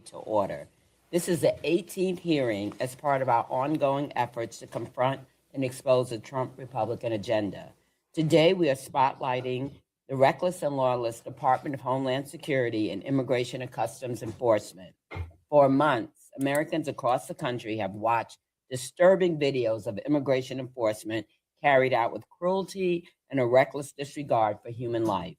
to order. This is the 18th hearing as part of our ongoing efforts to confront and expose the Trump Republican agenda. Today, we are spotlighting the reckless and lawless Department of Homeland Security and Immigration and Customs Enforcement. For months, Americans across the country have watched disturbing videos of immigration enforcement carried out with cruelty and a reckless disregard for human life.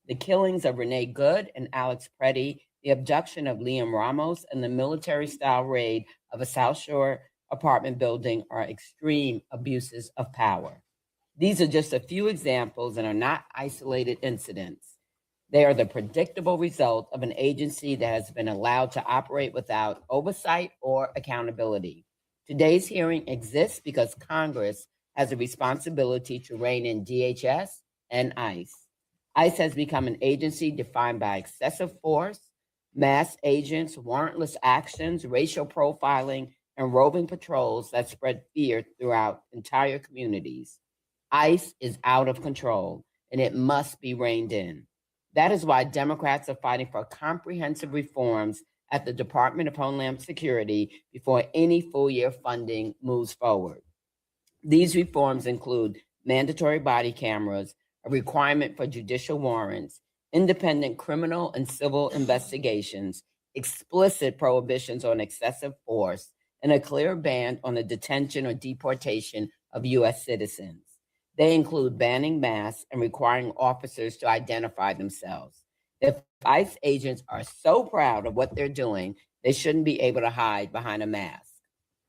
The killings of Renee Good and Alex Preddy, the abduction of Liam Ramos, and the military-style raid of a South Shore apartment building are extreme abuses of power. These are just a few examples and are not isolated incidents. They are the predictable result of an agency that has been allowed to operate without oversight or accountability. Today's hearing exists because Congress has a responsibility to rein in DHS and ICE. ICE has become an agency defined by excessive force, mass agents, warrantless actions, racial profiling, and roving patrols that spread fear throughout entire communities. ICE is out of control, and it must be reined in. That is why Democrats are fighting for comprehensive reforms at the Department of Homeland Security before any full-year funding moves forward. These reforms include mandatory body cameras, a requirement for judicial warrants, independent criminal and civil investigations, explicit prohibitions on excessive force, and a clear ban on the detention or deportation of U.S. citizens. They include banning masks and requiring officers to identify themselves. If ICE agents are so proud of what they're doing, they shouldn't be able to hide behind a mask.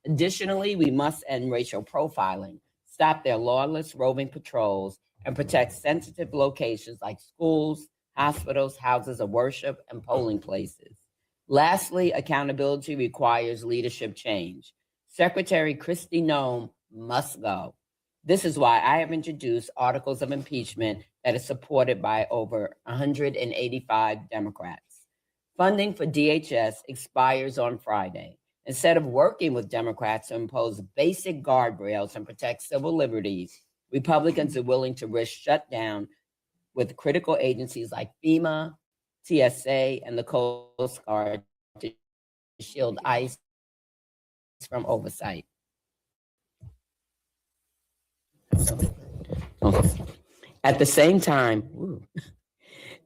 Additionally, we must end racial profiling, stop their lawless roving patrols, and protect sensitive locations like schools, hospitals, houses of worship, and polling places. Lastly, accountability requires leadership change. Secretary Kristi Noem must go. This is why I have introduced articles of impeachment that is supported by over 185 Democrats. Funding for DHS expires on Friday. Instead of working with Democrats to impose basic guardrails and protect civil liberties, Republicans are willing to risk shutdown with critical agencies like FEMA, TSA, and the Coast Guard to shield ICE from oversight. At the same time,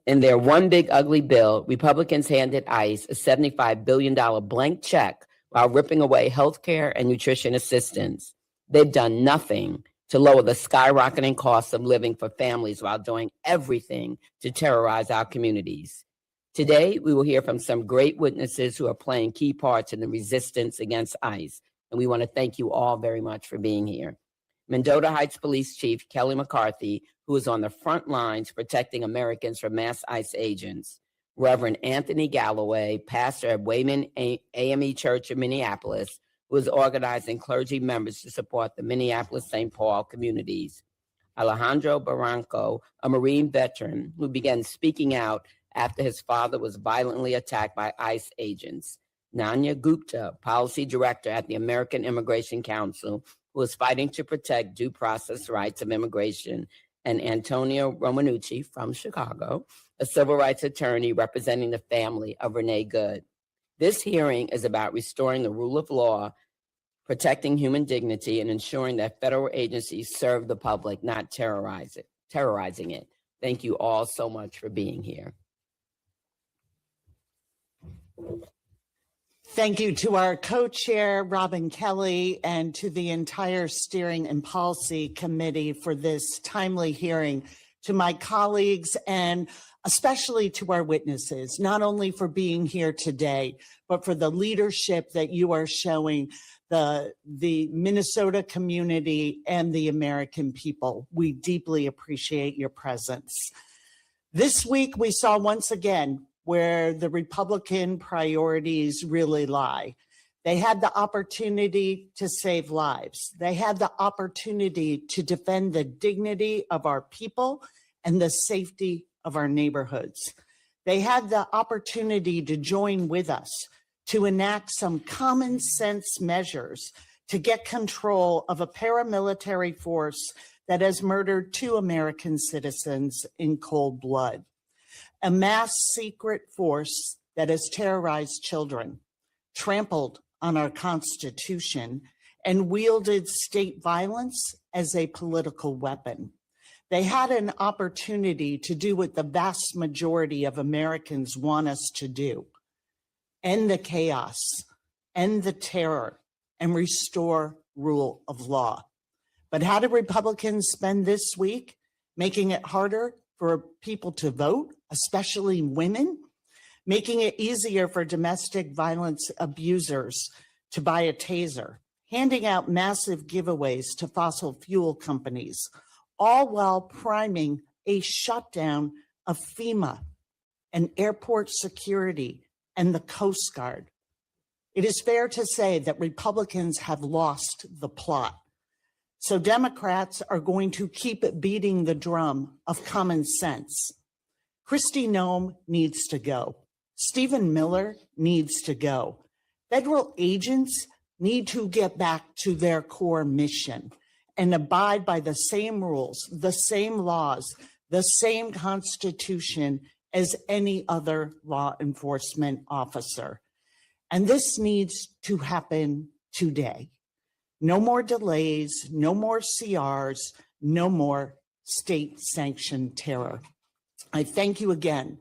in their one big ugly bill, Republicans handed ICE a $75 billion blank check while ripping away healthcare and nutrition assistance. They've done nothing to lower the skyrocketing costs of living for families while doing everything to terrorize our communities. Today, we will hear from some great witnesses who are playing key parts in the resistance against ICE, and we want to thank you all very much for being here. Mendota Heights Police Chief Kelly McCarthy, who is on the front lines protecting Americans from mass ICE agents. Reverend Anthony Galloway, pastor at Wayman AME Church in Minneapolis, who is organizing clergy members to support the Minneapolis-St. Paul communities. Alejandro Barranco, a Marine veteran who began speaking out after his father was violently attacked by ICE agents. Nanya Gupta, policy director at the American Immigration Council, who is fighting to protect due process rights of immigration, and Antonio Romanucci from Chicago, a civil rights attorney representing the family of Renee Good. This hearing is about restoring the rule of law, protecting human dignity, and ensuring that federal agencies serve the public, not terrorizing it. Thank you all so much for being here. Thank you to our co-chair, Robin Kelly, and to the entire Steering and Policy Committee for this timely hearing, to my colleagues, and especially to our witnesses, not only for being here today, but for the leadership that you are showing the Minnesota community and the American people. We deeply appreciate your presence. This week, we saw once again where the Republican priorities really lie. They had the opportunity to save lives. They had the opportunity to defend the dignity of our people and the safety of our neighborhoods. They had the opportunity to join with us to enact some common sense measures to get control of a paramilitary force that has murdered 2 American citizens in cold blood. A mass secret force that has terrorized children, trampled on our Constitution, and wielded state violence as a political weapon. They had an opportunity to do what the vast majority of Americans want us to do: end the chaos, end the terror, and restore rule of law. But how did Republicans spend this week? Making it harder for people to vote, especially women, making it easier for domestic violence abusers to buy a taser, handing out massive giveaways to fossil fuel companies, all while priming a shutdown of FEMA and airport security and the Coast Guard. It is fair to say that Republicans have lost the plot. So Democrats are going to keep beating the drum of common sense. Kristi Noem needs to go. Stephen Miller needs to go. Federal agents need to get back to their core mission and abide by the same rules, the same laws, the same Constitution as any other law enforcement officer. And this needs to happen today. No more delays, no more CRs, no more state-sanctioned terror. I thank you again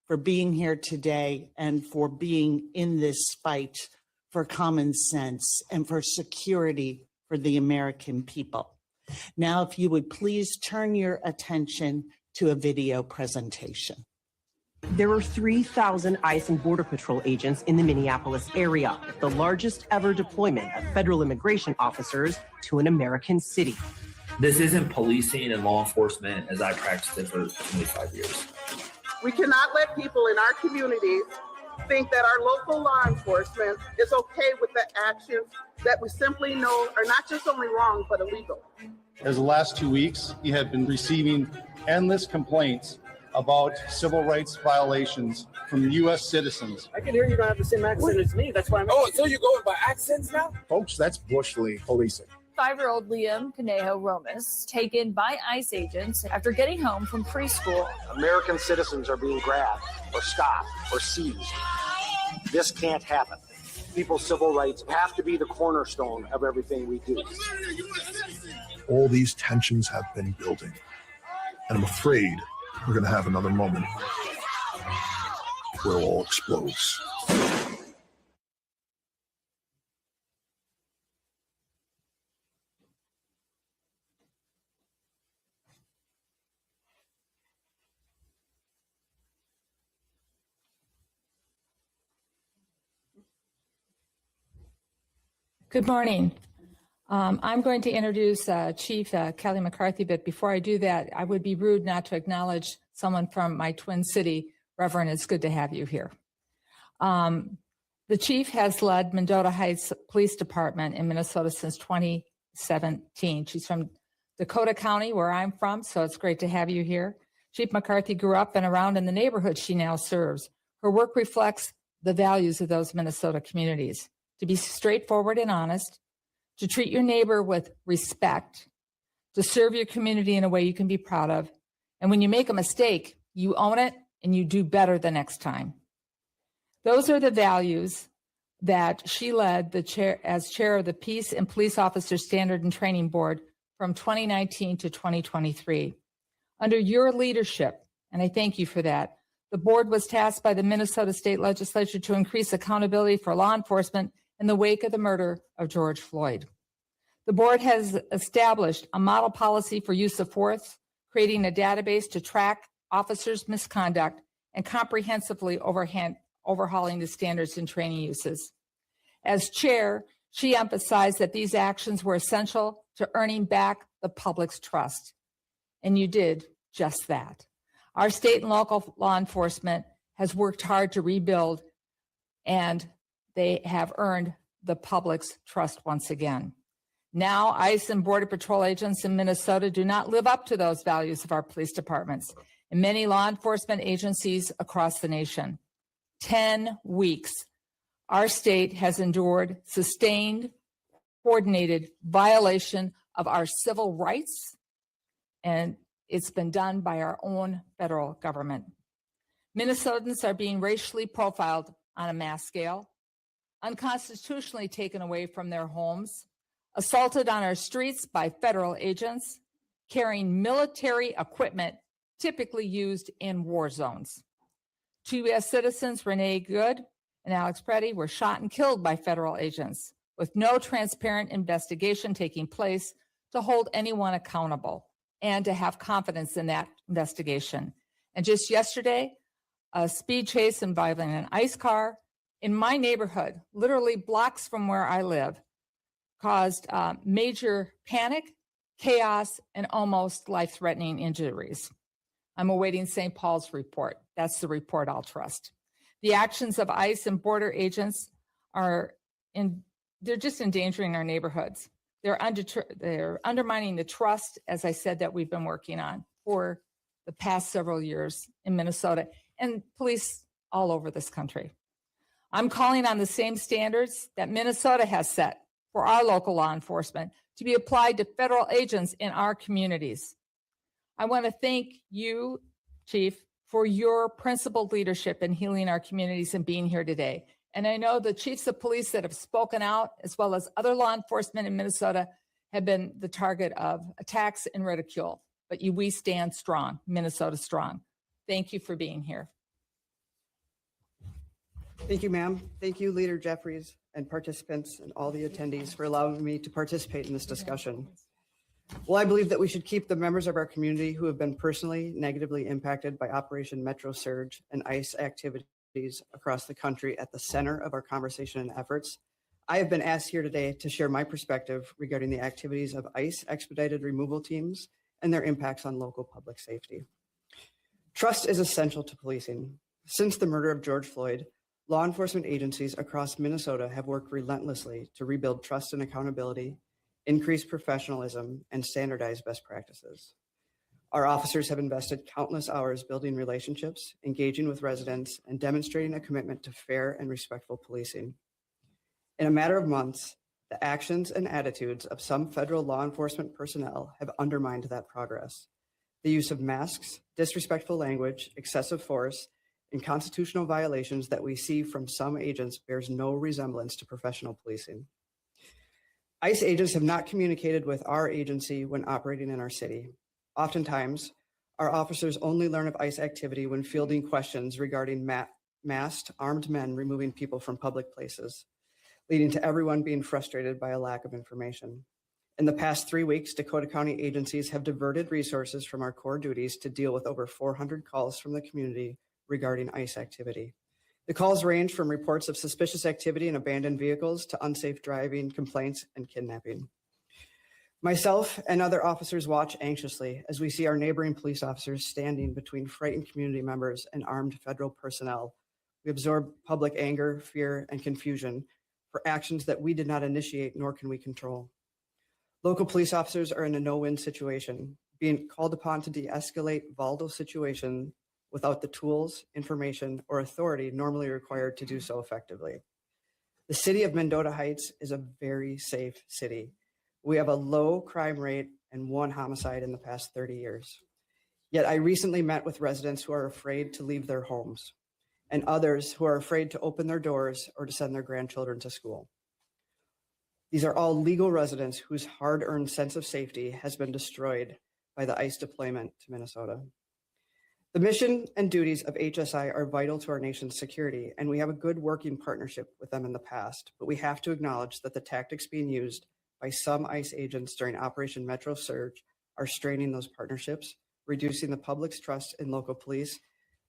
for being here today and for being in this fight for common sense and for security for the American people. Now, if you would please turn your attention to a video presentation. There are 3,000 ICE and Border Patrol agents in the Minneapolis area, the largest ever deployment of federal immigration officers to an American city. This isn't policing and law enforcement as I practiced it for 25 years. We cannot let people in our communities think that our local law enforcement is okay with the actions that we simply know are not just only wrong, but illegal. As the last 2 weeks, we have been receiving endless complaints about civil rights violations from U.S. citizens. I can hear you don't have the same accent as me. That's why I'm. Oh, so you're going by accents now? Folks, that's Bush League policing. 5-year-old Liam Conejo Romas taken by ICE agents after getting home from preschool. American citizens are being grabbed or stopped or seized. This can't happen. People's civil rights have to be the cornerstone of everything we do. All these tensions have been building, and I'm afraid we're going to have another moment where it all explodes. Good morning. I'm going to introduce Chief Kelly McCarthy, but before I do that, I would be rude not to acknowledge someone from my twin city. Reverend, it's good to have you here. The chief has led Mendota Heights Police Department in Minnesota since 2017. She's from Dakota County, where I'm from, so it's great to have you here. Chief McCarthy grew up and around in the neighborhood she now serves. Her work reflects the values of those Minnesota communities: to be straightforward and honest, to treat your neighbor with respect, to serve your community in a way you can be proud of. And when you make a mistake, you own it and you do better the next time. Those are the values that she led as chair of the Peace and Police Officer Standard and Training Board from 2019 to 2023. Under your leadership, and I thank you for that, the board was tasked by the Minnesota State Legislature to increase accountability for law enforcement in the wake of the murder of George Floyd. The board has established a model policy for use of force, creating a database to track officers' misconduct and comprehensively overhauling the standards and training uses. As chair, she emphasized that these actions were essential to earning back the public's trust. And you did just that. Our state and local law enforcement has worked hard to rebuild, and they have earned the public's trust once again. Now, ICE and Border Patrol agents in Minnesota do not live up to those values of our police departments and many law enforcement agencies across the nation. 10 weeks, our state has endured sustained, coordinated violation of our civil rights, and it's been done by our own federal government. Minnesotans are being racially profiled on a mass scale, unconstitutionally taken away from their homes, assaulted on our streets by federal agents, carrying military equipment typically used in war zones. 2 U.S. citizens, Renee Good and Alex Preddy, were shot and killed by federal agents with no transparent investigation taking place to hold anyone accountable and to have confidence in that investigation. And just yesterday, a speed chase involving an ICE car in my neighborhood, literally blocks from where I live, caused major panic, chaos, and almost life-threatening injuries. I'm awaiting St. Paul's report. That's the report I'll trust. The actions of ICE and border agents they're just endangering our neighborhoods. They're undermining the trust, as I said, that we've been working on for the past several years in Minnesota and police all over this country. I'm calling on the same standards that Minnesota has set for our local law enforcement to be applied to federal agents in our communities. I want to thank you, Chief, for your principled leadership in healing our communities and being here today. And I know the chiefs of police that have spoken out, as well as other law enforcement in Minnesota, have been the target of attacks and ridicule. But we stand strong, Minnesota strong. Thank you for being here. Thank you, ma'am. Thank you, Leader Jeffries, and participants and all the attendees for allowing me to participate in this discussion. Well, I believe that we should keep the members of our community who have been personally negatively impacted by Operation Metro Surge and ICE activities across the country at the center of our conversation and efforts. I have been asked here today to share my perspective regarding the activities of ICE expedited removal teams and their impacts on local public safety. Trust is essential to policing. Since the murder of George Floyd, law enforcement agencies across Minnesota have worked relentlessly to rebuild trust and accountability, increase professionalism, and standardize best practices. Our officers have invested countless hours building relationships, engaging with residents, and demonstrating a commitment to fair and respectful policing. In a matter of months, the actions and attitudes of some federal law enforcement personnel have undermined that progress. The use of masks, disrespectful language, excessive force, and constitutional violations that we see from some agents bears no resemblance to professional policing. ICE agents have not communicated with our agency when operating in our city. Oftentimes, our officers only learn of ICE activity when fielding questions regarding masked, armed men removing people from public places, leading to everyone being frustrated by a lack of information. In the past 3 weeks, Dakota County agencies have diverted resources from our core duties to deal with over 400 calls from the community regarding ICE activity. The calls range from reports of suspicious activity in abandoned vehicles to unsafe driving complaints and kidnapping. Myself and other officers watch anxiously as we see our neighboring police officers standing between frightened community members and armed federal personnel. We absorb public anger, fear, and confusion for actions that we did not initiate nor can we control. Local police officers are in a no-win situation, being called upon to de-escalate volatile situations without the tools, information, or authority normally required to do so effectively. The city of Mendota Heights is a very safe city. We have a low crime rate and 1 homicide in the past 30 years. Yet I recently met with residents who are afraid to leave their homes and others who are afraid to open their doors or to send their grandchildren to school. These are all legal residents whose hard-earned sense of safety has been destroyed by the ICE deployment to Minnesota. The mission and duties of HSI are vital to our nation's security, and we have a good working partnership with them in the past, but we have to acknowledge that the tactics being used by some ICE agents during Operation Metro Surge are straining those partnerships, reducing the public's trust in local police,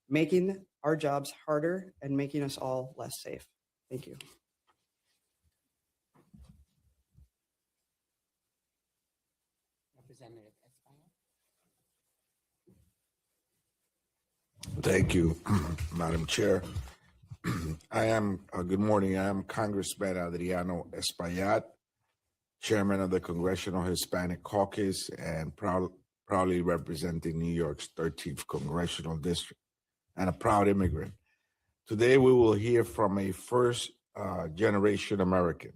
making our jobs harder, and making us all less safe. Thank you. Representative Espada. Thank you, Madam Chair. Good morning. I am Congressman Adriano Espaillat, Chairman of the Congressional Hispanic Caucus and proudly representing New York's 13th Congressional District and a proud immigrant. Today, we will hear from a first-generation American,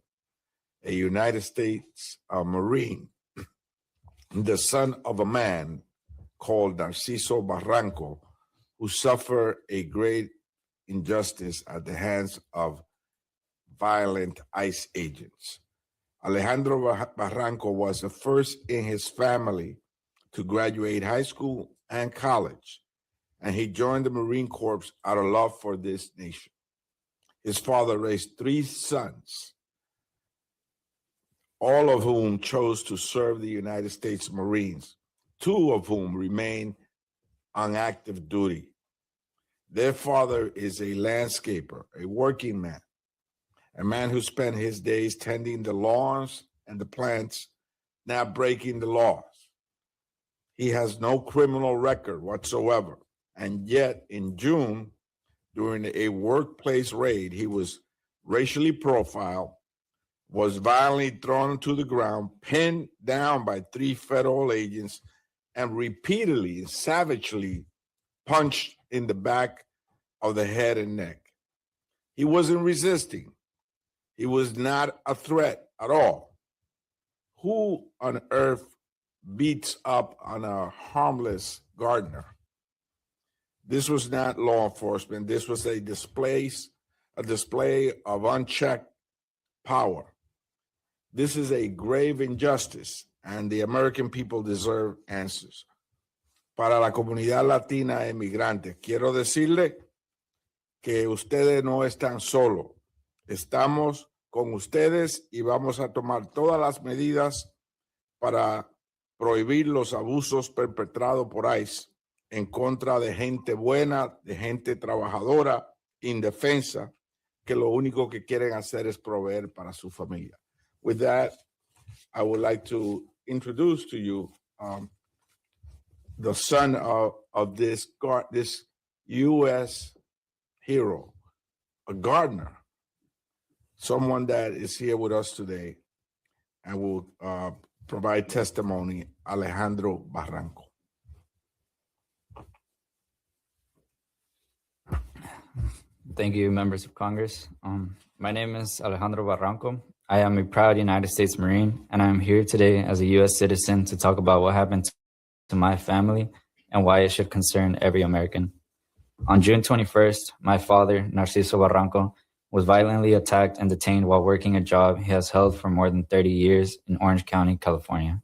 a United States Marine, the son of a man called Narciso Barranco, who suffer a great injustice at the hands of violent ICE agents. Alejandro Barranco was the first in his family to graduate high school and college, and he joined the Marine Corps out of love for this nation. His father raised 3 sons, all of whom chose to serve the United States Marines, 2 of whom remain on active duty. Their father is a landscaper, a working man, a man who spent his days tending the lawns and the plants, not breaking the laws. He has no criminal record whatsoever. And yet in June, during a workplace raid, he was racially profiled, was violently thrown to the ground, pinned down by 3 federal agents, and repeatedly and savagely punched in the back of the head and neck. He wasn't resisting. He was not a threat at all. Who on earth beats up on a harmless gardener? This was not law enforcement. This was a display of unchecked power. This is a grave injustice, and the American people deserve answers. Para la comunidad latina emigrante, quiero decirle que ustedes no están solos. Estamos con ustedes y vamos a tomar todas las medidas para prohibir los abusos perpetrados por ICE en contra de gente buena, de gente trabajadora, indefensa, que lo único que quieren hacer es proveer para su familia. With that, I would like to introduce to you the son of this U.S. hero, a gardener, someone that is here with us today and will provide testimony, Alejandro Barranco. Thank you, members of Congress. My name is Alejandro Barranco. I am a proud United States Marine, and I am here today as a U.S. citizen to talk about what happened to my family and why it should concern every American. On June 21st, my father, Narciso Barranco, was violently attacked and detained while working a job he has held for more than 30 years in Orange County, California.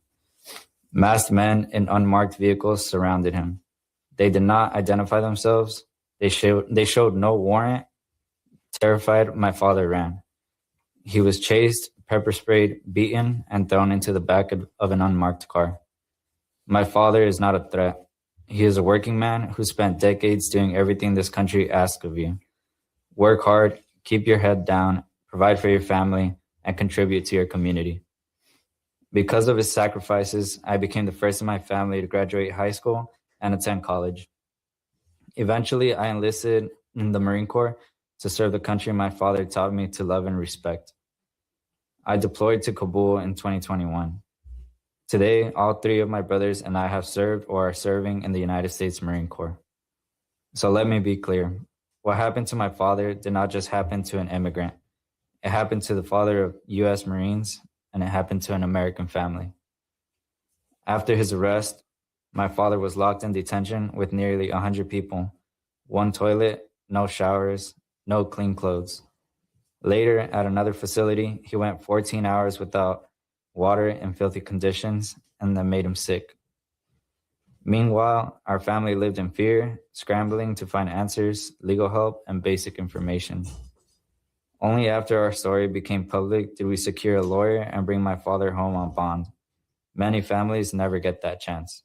Masked men in unmarked vehicles surrounded him. They did not identify themselves. They showed no warrant. Terrified, my father ran. He was chased, pepper sprayed, beaten, and thrown into the back of an unmarked car. My father is not a threat. He is a working man who spent decades doing everything this country asks of you. Work hard, keep your head down, provide for your family, and contribute to your community. Because of his sacrifices, I became the first in my family to graduate high school and attend college. Eventually, I enlisted in the Marine Corps to serve the country my father taught me to love and respect. I deployed to Kabul in 2021. Today, all 3 of my brothers and I have served or are serving in the United States Marine Corps. So let me be clear. What happened to my father did not just happen to an immigrant. It happened to the father of U.S. Marines, and it happened to an American family. After his arrest, my father was locked in detention with nearly 100 people, 1 toilet, no showers, no clean clothes. Later, at another facility, he went 14 hours without water in filthy conditions, and that made him sick. Meanwhile, our family lived in fear, scrambling to find answers, legal help, and basic information. Only after our story became public did we secure a lawyer and bring my father home on bond. Many families never get that chance.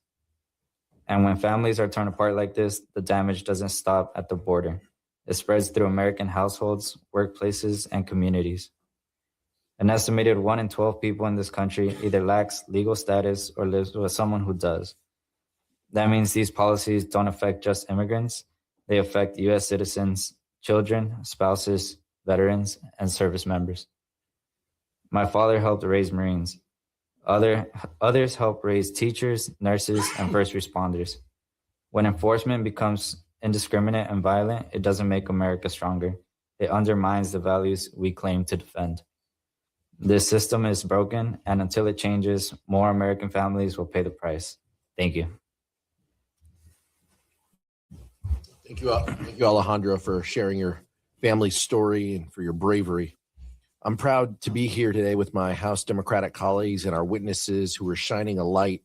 And when families are torn apart like this, the damage doesn't stop at the border. It spreads through American households, workplaces, and communities. An estimated 1 in 12 people in this country either lacks legal status or lives with someone who does. That means these policies don't affect just immigrants. They affect U.S. citizens, children, spouses, veterans, and service members. My father helped raise Marines. Others help raise teachers, nurses, and first responders. When enforcement becomes indiscriminate and violent, it doesn't make America stronger. It undermines the values we claim to defend. This system is broken, and until it changes, more American families will pay the price. Thank you. Thank you, Alejandro, for sharing your family's story and for your bravery. I'm proud to be here today with my House Democratic colleagues and our witnesses who are shining a light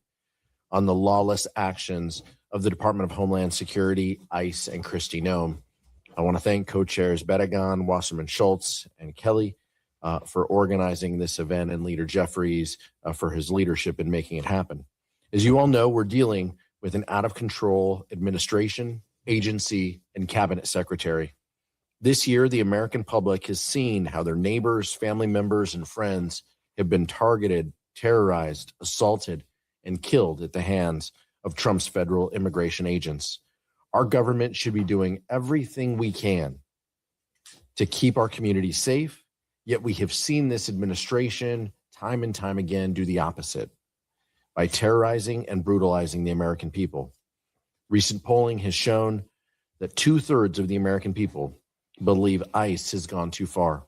on the lawless actions of the Department of Homeland Security, ICE, and Kristi Noem. I want to thank co-chairs Bedegan, Wasserman Schultz, and Kelly for organizing this event, and Leader Jeffries for his leadership in making it happen. As you all know, we're dealing with an out-of-control administration, agency, and cabinet secretary. This year, the American public has seen how their neighbors, family members, and friends have been targeted, terrorized, assaulted, and killed at the hands of Trump's federal immigration agents. Our government should be doing everything we can to keep our communities safe, yet we have seen this administration time and time again do the opposite by terrorizing and brutalizing the American people. Recent polling has shown that 2/3 of the American people believe ICE has gone too far.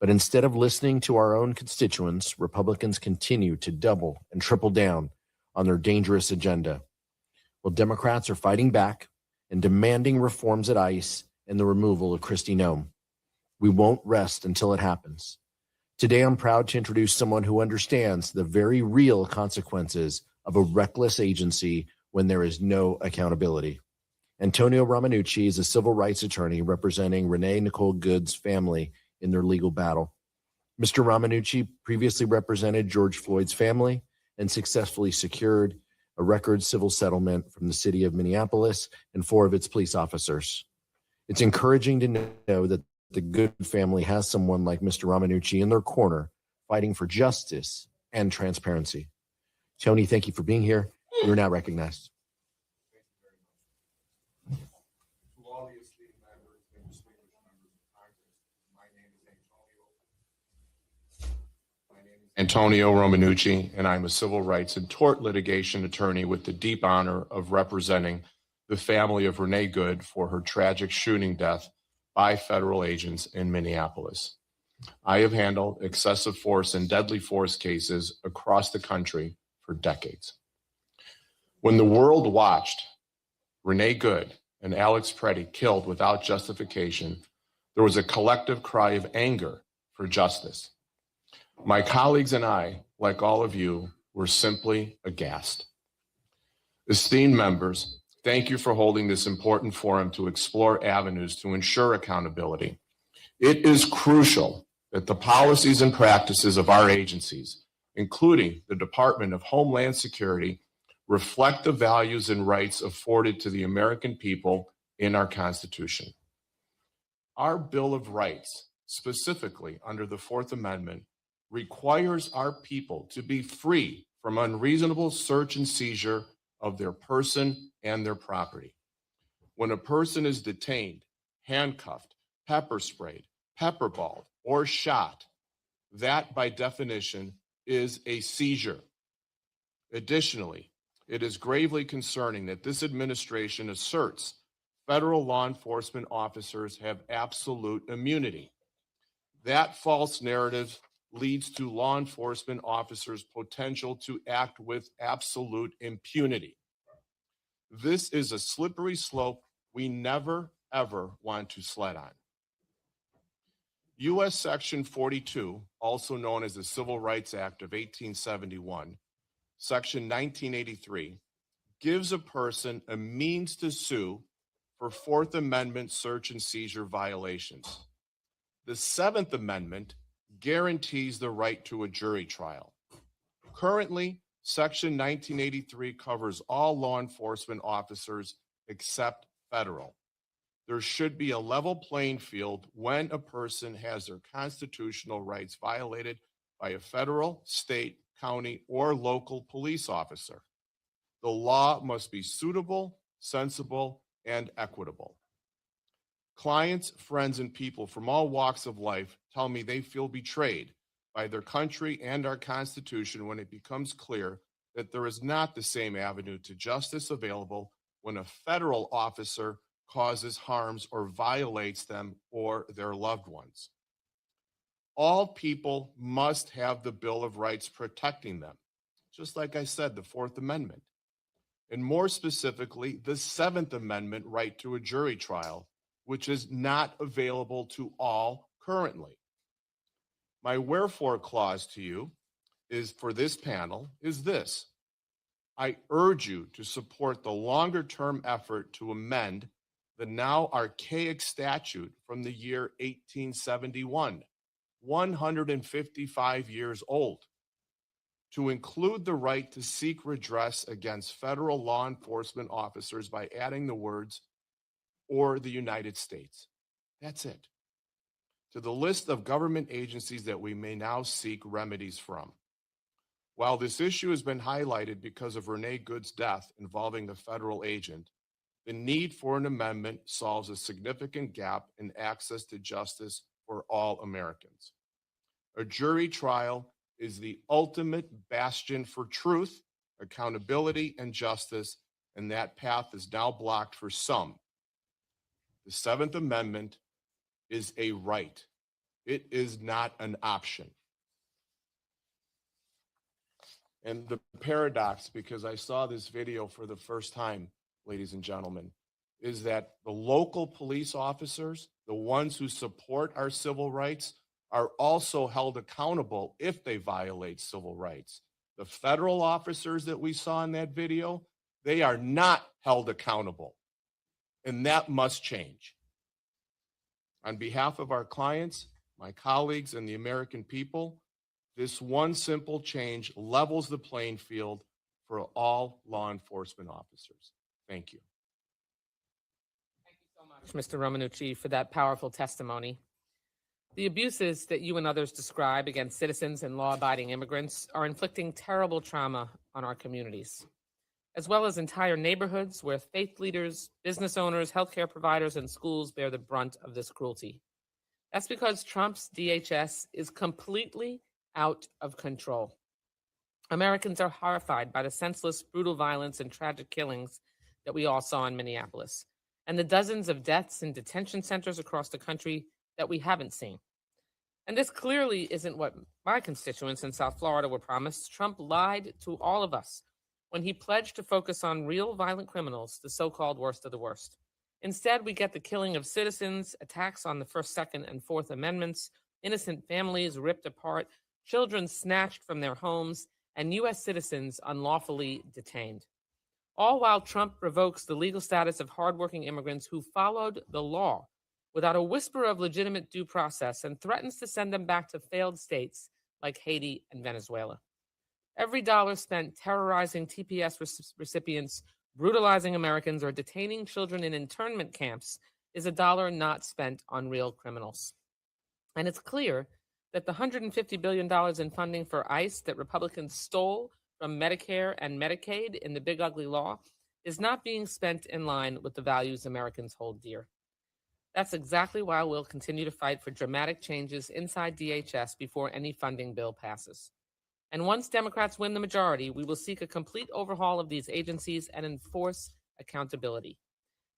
But instead of listening to our own constituents, Republicans continue to double and triple down on their dangerous agenda. While Democrats are fighting back and demanding reforms at ICE and the removal of Kristi Noem. We won't rest until it happens. Today, I'm proud to introduce someone who understands the very real consequences of a reckless agency when there is no accountability. Antonio Ramanucci is a civil rights attorney representing Renee Nicole Good's family in their legal battle. Mr. Ramanucci previously represented George Floyd's family and successfully secured a record civil settlement from the city of Minneapolis and 4 of its police officers. It's encouraging to know that the Good family has someone like Mr. Ramanucci in their corner fighting for justice and transparency. Tony, thank you for being here. You're now recognized. Antonio Romanucci, and I'm a civil rights and tort litigation attorney with the deep honor of representing the family of Renee Good for her tragic shooting death by federal agents in Minneapolis. I have handled excessive force and deadly force cases across the country for decades. When the world watched Renee Good and Alex Preddy killed without justification, there was a collective cry of anger for justice. My colleagues and I, like all of you, were simply aghast. Esteemed members, thank you for holding this important forum to explore avenues to ensure accountability. It is crucial that the policies and practices of our agencies, including the Department of Homeland Security, reflect the values and rights afforded to the American people in our Constitution. Our Bill of Rights, specifically under the Fourth Amendment, requires our people to be free from unreasonable search and seizure of their person and their property. When a person is detained, handcuffed, pepper sprayed, pepperballed, or shot, that by definition is a seizure. Additionally, it is gravely concerning that this administration asserts federal law enforcement officers have absolute immunity. That false narrative leads to law enforcement officers' potential to act with absolute impunity. This is a slippery slope we never, ever want to sled on. U.S. Section 42, also known as the Civil Rights Act of 1871, Section 1983, gives a person a means to sue for Fourth Amendment search and seizure violations. The Seventh Amendment guarantees the right to a jury trial. Currently, Section 1983 covers all law enforcement officers except federal. There should be a level playing field when a person has their constitutional rights violated by a federal, state, county, or local police officer. The law must be suitable, sensible, and equitable. Clients, friends, and people from all walks of life tell me they feel betrayed by their country and our Constitution when it becomes clear that there is not the same avenue to justice available when a federal officer causes harms or violates them or their loved ones. All people must have the Bill of Rights protecting them. Just like I said, the Fourth Amendment. and more specifically, the Seventh Amendment right to a jury trial, which is not available to all currently. My wherefore clause to you is for this panel is this. I urge you to support the longer term effort to amend the now archaic statute from the year 1871, 155 years old, to include the right to seek redress against federal law enforcement officers by adding the words, or the United States. That's it. To the list of government agencies that we may now seek remedies from. While this issue has been highlighted because of Renee Good's death involving the federal agent, the need for an amendment solves a significant gap in access to justice for all Americans. A jury trial is the ultimate bastion for truth, accountability, and justice, and that path is now blocked for some. The Seventh Amendment is a right. It is not an option. And the paradox, because I saw this video for the first time, ladies and gentlemen, is that the local police officers, the ones who support our civil rights, are also held accountable if they violate civil rights. The federal officers that we saw in that video, they are not held accountable. And that must change. On behalf of our clients, my colleagues, and the American people, this one simple change levels the playing field for all law enforcement officers. Thank you. Mr. Romanucci, for that powerful testimony. The abuses that you and others describe against citizens and law-abiding immigrants are inflicting terrible trauma on our communities, as well as entire neighborhoods where faith leaders, business owners, healthcare providers, and schools bear the brunt of this cruelty. That's because Trump's DHS is completely out of control. Americans are horrified by the senseless, brutal violence and tragic killings that we all saw in Minneapolis, and the dozens of deaths in detention centers across the country that we haven't seen. And this clearly isn't what my constituents in South Florida were promised. Trump lied to all of us when he pledged to focus on real violent criminals, the so-called worst of the worst. Instead, we get the killing of citizens, attacks on the First, Second, and Fourth Amendments, innocent families ripped apart, children snatched from their homes, and U.S. citizens unlawfully detained. All while Trump revokes the legal status of hardworking immigrants who followed the law without a whisper of legitimate due process and threatens to send them back to failed states like Haiti and Venezuela. Every dollar spent terrorizing TPS recipients, brutalizing Americans, or detaining children in internment camps is a dollar not spent on real criminals. And it's clear that the $150 billion in funding for ICE that Republicans stole from Medicare and Medicaid in the big ugly law is not being spent in line with the values Americans hold dear. That's exactly why we'll continue to fight for dramatic changes inside DHS before any funding bill passes. And once Democrats win the majority, we will seek a complete overhaul of these agencies and enforce accountability.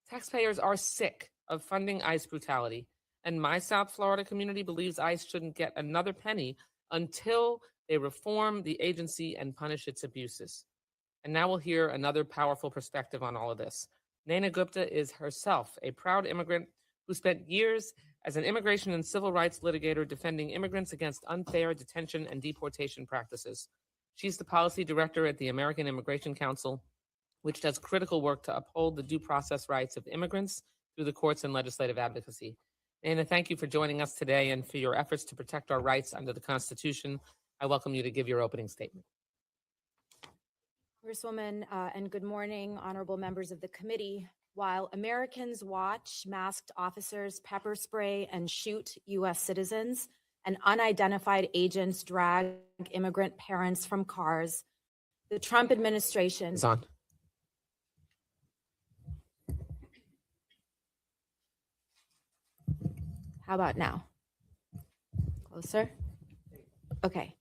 Taxpayers are sick of funding ICE brutality, and my South Florida community believes ICE shouldn't get another penny until they reform the agency and punish its abuses. And now we'll hear another powerful perspective on all of this. Naina Gupta is herself a proud immigrant who spent years as an immigration and civil rights litigator defending immigrants against unfair detention and deportation practices. She's the policy director at the American Immigration Council, which does critical work to uphold the due process rights of immigrants through the courts and legislative advocacy. Naina, thank you for joining us today and for your efforts to protect our rights under the Constitution. I welcome you to give your opening statement. Congresswoman, and good morning, honorable members of the committee. While Americans watch masked officers pepper spray and shoot U.S. citizens and unidentified agents drag immigrant parents from cars, the Trump administration It's on. How about now? Closer? Okay.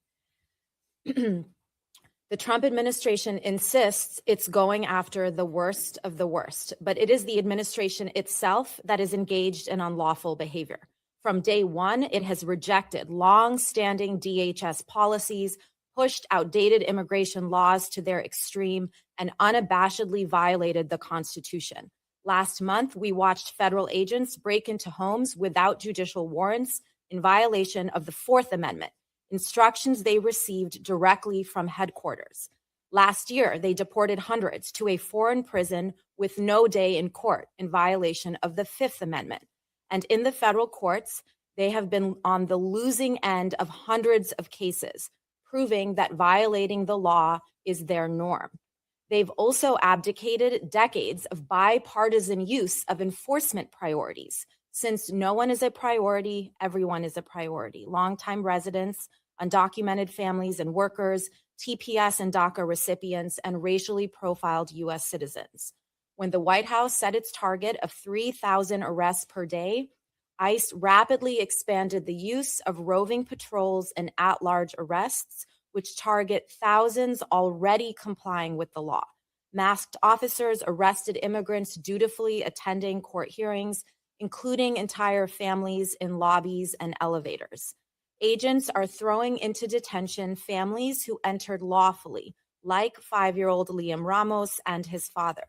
The Trump administration insists it's going after the worst of the worst, but it is the administration itself that is engaged in unlawful behavior. From day one, it has rejected long-standing DHS policies, pushed outdated immigration laws to their extreme and unabashedly violated the Constitution. Last month, we watched federal agents break into homes without judicial warrants in violation of the Fourth Amendment, instructions they received directly from headquarters. Last year, they deported hundreds to a foreign prison with no day in court in violation of the Fifth Amendment. And in the federal courts, they have been on the losing end of hundreds of cases, proving that violating the law is their norm. They've also abdicated decades of bipartisan use of enforcement priorities. Since no one is a priority, everyone is a priority. Longtime residents, undocumented families and workers, TPS and DACA recipients, and racially profiled U.S. citizens. When the White House set its target of 3,000 arrests per day, ICE rapidly expanded the use of roving patrols and at-large arrests, which target thousands already complying with the law. Masked officers arrested immigrants dutifully attending court hearings, including entire families in lobbies and elevators. Agents are throwing into detention families who entered lawfully, like 5-year-old Liam Ramos and his father.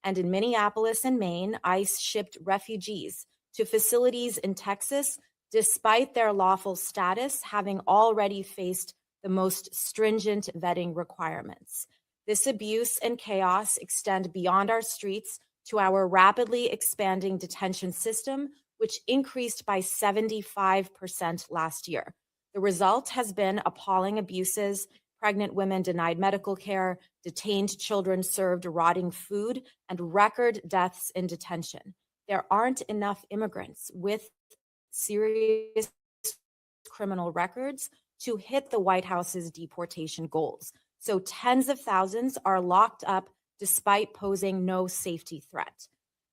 And in Minneapolis and Maine, ICE shipped refugees to facilities in Texas, despite their lawful status having already faced the most stringent vetting requirements. This abuse and chaos extend beyond our streets to our rapidly expanding detention system, which increased by 75% last year. The result has been appalling abuses, pregnant women denied medical care, detained children served rotting food, and record deaths in detention. There aren't enough immigrants with serious criminal records to hit the White House's deportation goals. So tens of thousands are locked up despite posing no safety threat.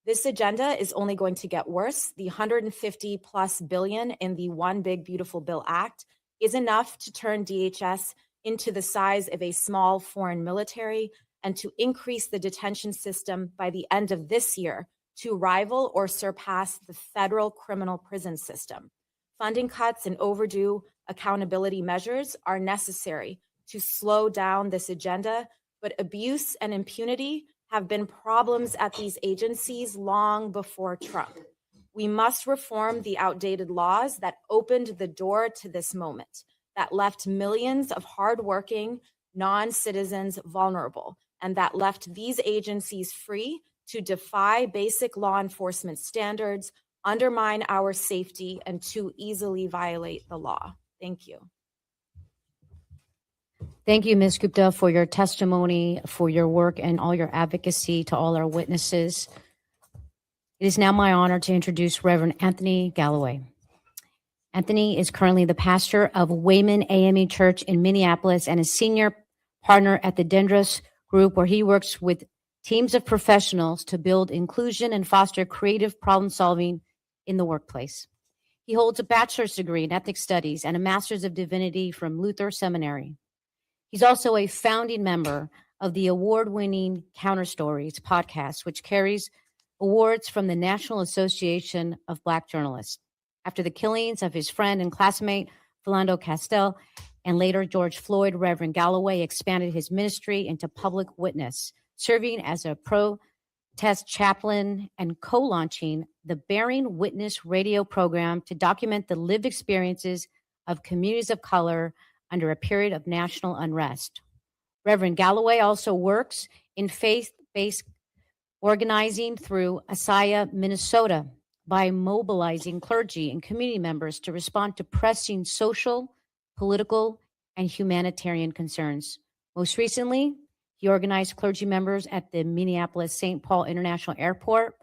This agenda is only going to get worse. The $150+ billion in the One Big Beautiful Bill Act is enough to turn DHS into the size of a small foreign military and to increase the detention system by the end of this year to rival or surpass the federal criminal prison system. Funding cuts and overdue accountability measures are necessary to slow down this agenda, but abuse and impunity have been problems at these agencies long before Trump. We must reform the outdated laws that opened the door to this moment, that left millions of hardworking non-citizens vulnerable, and that left these agencies free to defy basic law enforcement standards, undermine our safety, and to easily violate the law. Thank you. Thank you, Ms. Gupta, for your testimony, for your work, and all your advocacy to all our witnesses. It is now my honor to introduce Reverend Anthony Galloway. Anthony is currently the pastor of Wayman AME Church in Minneapolis and a senior partner at the Dendros Group, where he works with teams of professionals to build inclusion and foster creative problem solving in the workplace. He holds a bachelor's degree in ethnic studies and a master's of divinity from Luther Seminary. He's also a founding member of the award-winning Counter Stories podcast, which carries awards from the National Association of Black Journalists. After the killings of his friend and classmate, Philando Castile, and later George Floyd, Reverend Galloway expanded his ministry into public witness, serving as a protest chaplain and co-launching the Bearing Witness radio program to document the lived experiences of communities of color under a period of national unrest. Reverend Galloway also works in faith-based organizing through Asaya, Minnesota, by mobilizing clergy and community members to respond to pressing social, political, and humanitarian concerns. Most recently, he organized clergy members at the Minneapolis St. Paul International Airport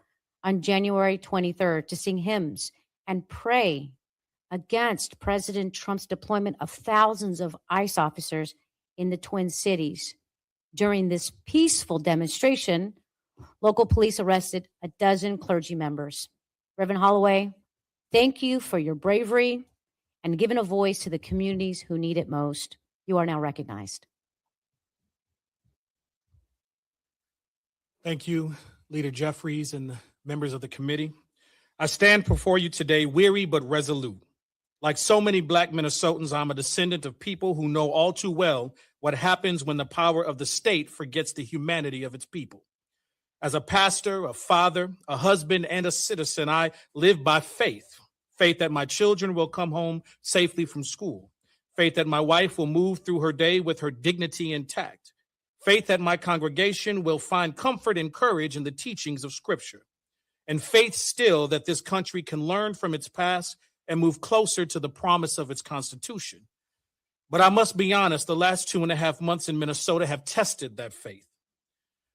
on January 23rd to sing hymns and pray against President Trump's deployment of thousands of ICE officers in the Twin Cities. During this peaceful demonstration, local police arrested a dozen clergy members. Reverend Holloway, thank you for your bravery and giving a voice to the communities who need it most. You are now recognized. Thank you, Leader Jeffries and the members of the committee. I stand before you today weary but resolute. Like so many Black Minnesotans, I'm a descendant of people who know all too well what happens when the power of the state forgets the humanity of its people. As a pastor, a father, a husband, and a citizen, I live by faith. Faith that my children will come home safely from school. Faith that my wife will move through her day with her dignity intact. Faith that my congregation will find comfort and courage in the teachings of Scripture. And faith still that this country can learn from its past and move closer to the promise of its Constitution. But I must be honest, the last 2.5 months in Minnesota have tested that faith.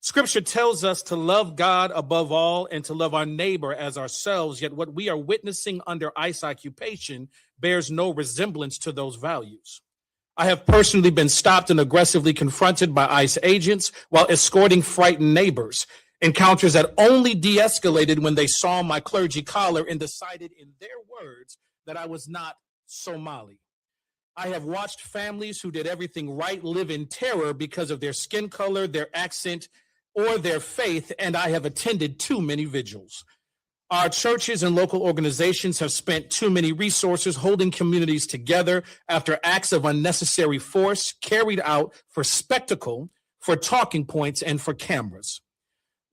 Scripture tells us to love God above all and to love our neighbor as ourselves, yet what we are witnessing under ICE occupation bears no resemblance to those values. I have personally been stopped and aggressively confronted by ICE agents while escorting frightened neighbors, encounters that only de-escalated when they saw my clergy collar and decided in their words that I was not Somali. I have watched families who did everything right live in terror because of their skin color, their accent, or their faith, and I have attended too many vigils. Our churches and local organizations have spent too many resources holding communities together after acts of unnecessary force carried out for spectacle, for talking points, and for cameras.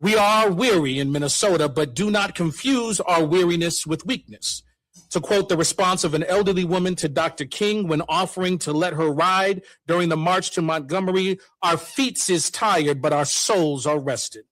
We are weary in Minnesota, but do not confuse our weariness with weakness. To quote the response of an elderly woman to Dr. King when offering to let her ride during the march to Montgomery, our feet is tired, but our souls are rested.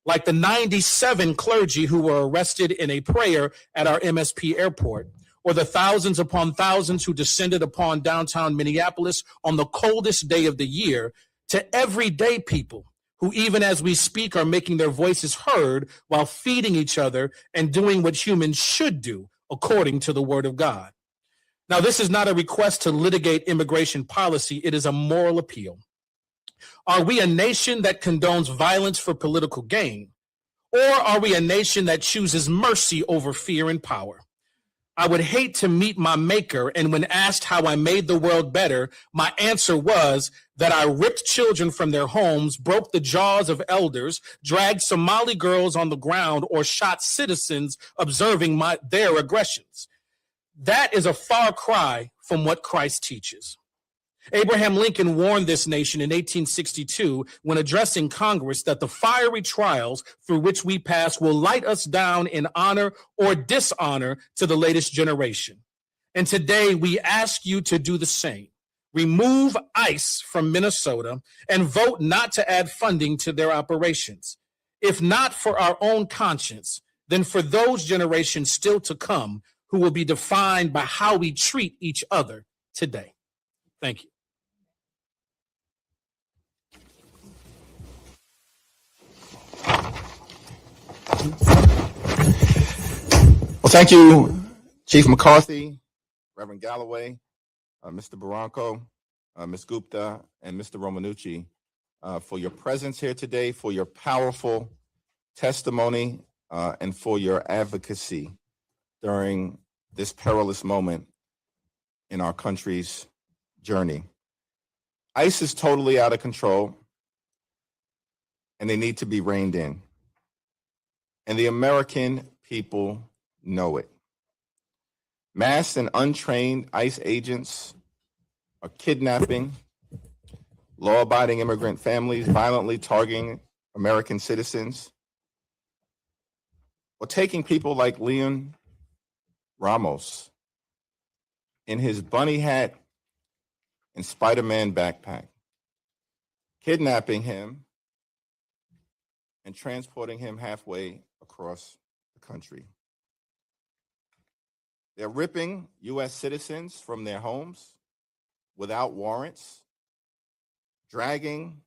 Like the 97 clergy who were arrested in a prayer at our MSP airport, or the thousands upon thousands who descended upon downtown Minneapolis on the coldest day of the year, to everyday people who even as we speak are making their voices heard while feeding each other and doing what humans should do according to the word of God. Now, this is not a request to litigate immigration policy. It is a moral appeal. Are we a nation that condones violence for political gain? Or are we a nation that chooses mercy over fear and power? I would hate to meet my maker, and when asked how I made the world better, my answer was that I ripped children from their homes, broke the jaws of elders, dragged Somali girls on the ground, or shot citizens observing their aggressions. That is a far cry from what Christ teaches. Abraham Lincoln warned this nation in 1862 when addressing Congress that the fiery trials through which we pass will light us down in honor or dishonor to the latest generation. And today we ask you to do the same. Remove ICE from Minnesota and vote not to add funding to their operations. If not for our own conscience, then for those generations still to come who will be defined by how we treat each other today. Thank you. Well, thank you, Chief McCarthy, Reverend Galloway, Mr. Barranco, Ms. Gupta, and Mr. Romanucci for your presence here today, for your powerful testimony, and for your advocacy during this perilous moment in our country's journey. ICE is totally out of control, and they need to be reined in. And the American people know it. Masked and untrained ICE agents are kidnapping law-abiding immigrant families, violently targeting American citizens, or taking people like Leon Ramos in his bunny hat and Spider-Man backpack, kidnapping him and transporting him halfway across the country. They're ripping U.S. citizens from their homes without warrants, dragging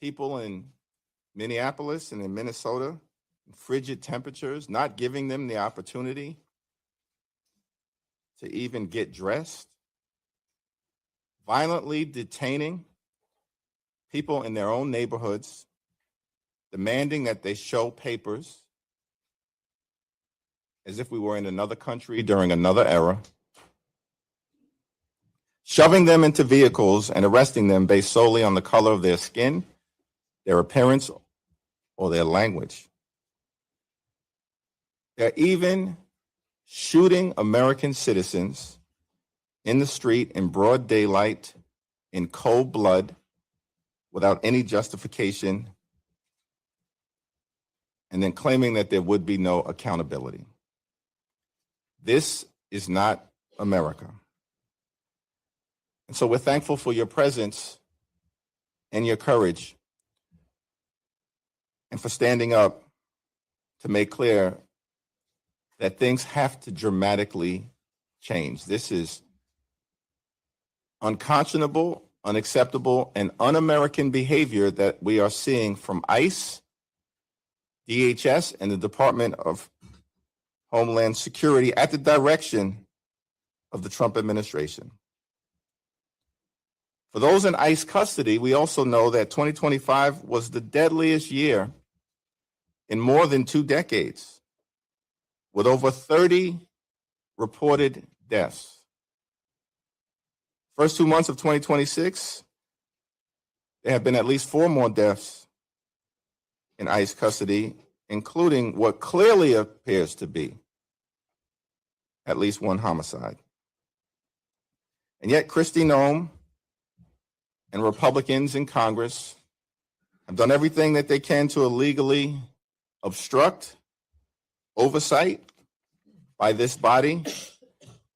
people in Minneapolis and in Minnesota in frigid temperatures, not giving them the opportunity to even get dressed, violently detaining people in their own neighborhoods, demanding that they show papers as if we were in another country during another era, shoving them into vehicles and arresting them based solely on the color of their skin, their appearance, or their language. They're even shooting American citizens in the street in broad daylight in cold blood without any justification, and then claiming that there would be no accountability. This is not America. And so we're thankful for your presence and your courage and for standing up to make clear that things have to dramatically change. This is unconscionable, unacceptable, and un-American behavior that we are seeing from ICE, DHS, and the Department of Homeland Security at the direction of the Trump administration. For those in ICE custody, we also know that 2025 was the deadliest year in more than 2 decades, with over 30 reported deaths. First 2 months of 2026, there have been at least 4 more deaths in ICE custody, including what clearly appears to be at least 1 homicide. And yet Kristi Noem and Republicans in Congress have done everything that they can to illegally obstruct oversight by this body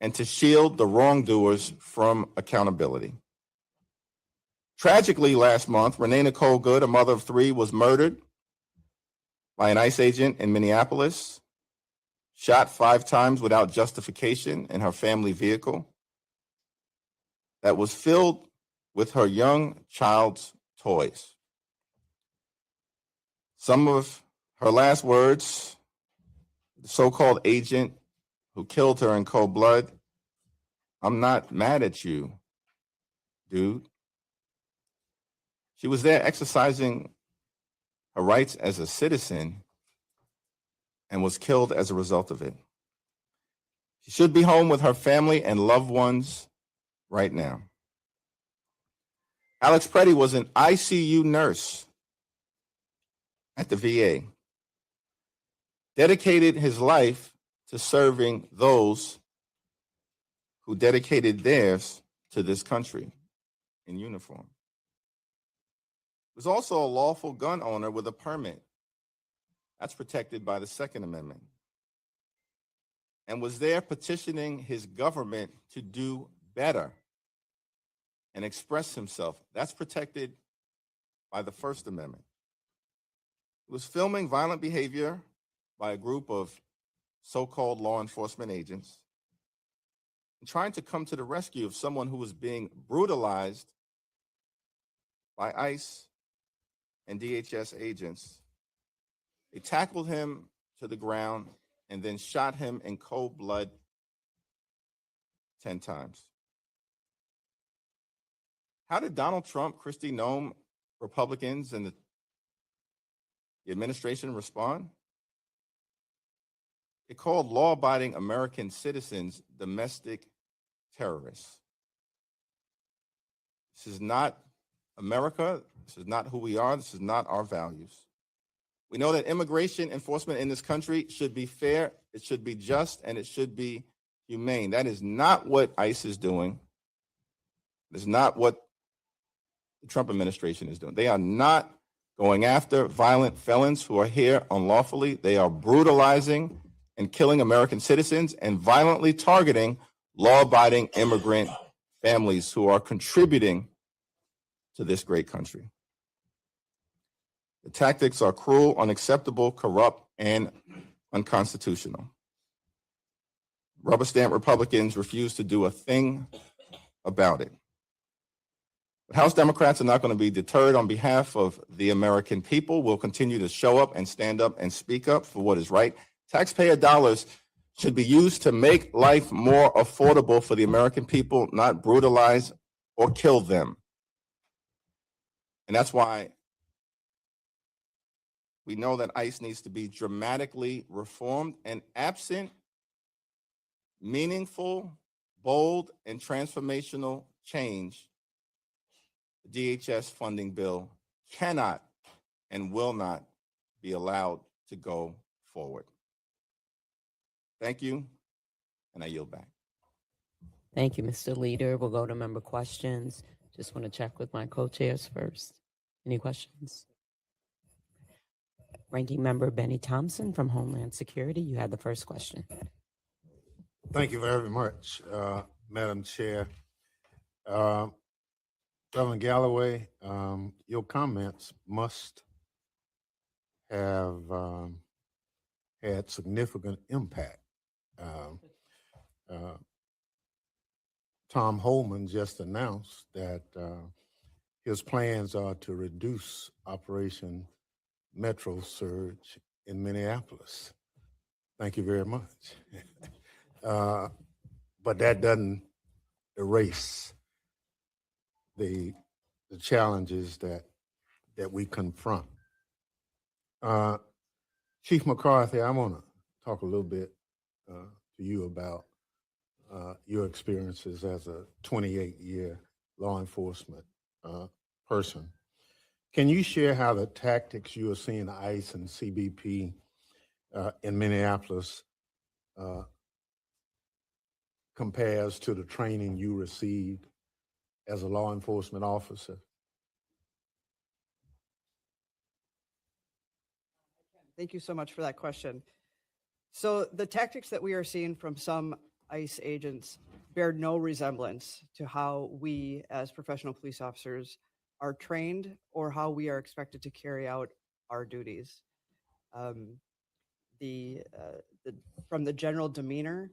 and to shield the wrongdoers from accountability. Tragically, last month, Renee Nicole Good, a mother of 3, was murdered by an ICE agent in Minneapolis, shot 5 times without justification in her family vehicle that was filled with her young child's toys. Some of her last words, the so-called agent who killed her in cold blood, "I'm not mad at you, dude." She was there exercising her rights as a citizen and was killed as a result of it. She should be home with her family and loved ones right now. Alex Preddy was an ICU nurse at the VA, dedicated his life to serving those who dedicated theirs to this country in uniform. He was also a lawful gun owner with a permit. That's protected by the Second Amendment. And was there petitioning his government to do better and express himself. That's protected by the First Amendment. He was filming violent behavior by a group of so-called law enforcement agents and trying to come to the rescue of someone who was being brutalized by ICE and DHS agents. They tackled him to the ground and then shot him in cold blood 10 times. How did Donald Trump, Kristi Noem, Republicans, and the administration respond? They called law-abiding American citizens domestic terrorists. This is not America. This is not who we are. This is not our values. We know that immigration enforcement in this country should be fair, it should be just, and it should be humane. That is not what ICE is doing. It's not what the Trump administration is doing. They are not going after violent felons who are here unlawfully. They are brutalizing and killing American citizens and violently targeting law-abiding immigrant families who are contributing to this great country. The tactics are cruel, unacceptable, corrupt, and unconstitutional. Rubber stamp Republicans refuse to do a thing about it. But House Democrats are not going to be deterred. On behalf of the American people, we'll continue to show up and stand up and speak up for what is right. Taxpayer dollars should be used to make life more affordable for the American people, not brutalize or kill them. And that's why we know that ICE needs to be dramatically reformed, and absent meaningful, bold, and transformational change, the DHS funding bill cannot and will not be allowed to go forward. Thank you, and I yield back. Thank you, Mr. Leader. We'll go to member questions. Just want to check with my co-chairs first. Any questions? Ranking Member Benny Thompson from Homeland Security, you have the first question. Thank you very much, Madam Chair. Reverend Galloway, your comments must have had significant impact. Tom Holman just announced that his plans are to reduce Operation Metro Surge in Minneapolis. Thank you very much. But that doesn't erase the challenges that we confront. Chief McCarthy, I want to talk a little bit to you about your experiences as a 28-year law enforcement person. Can you share how the tactics you are seeing ICE and CBP in Minneapolis compares to the training you received as a law enforcement officer? Thank you so much for that question. So the tactics that we are seeing from some ICE agents bear no resemblance to how we as professional police officers are trained or how we are expected to carry out our duties. From the general demeanor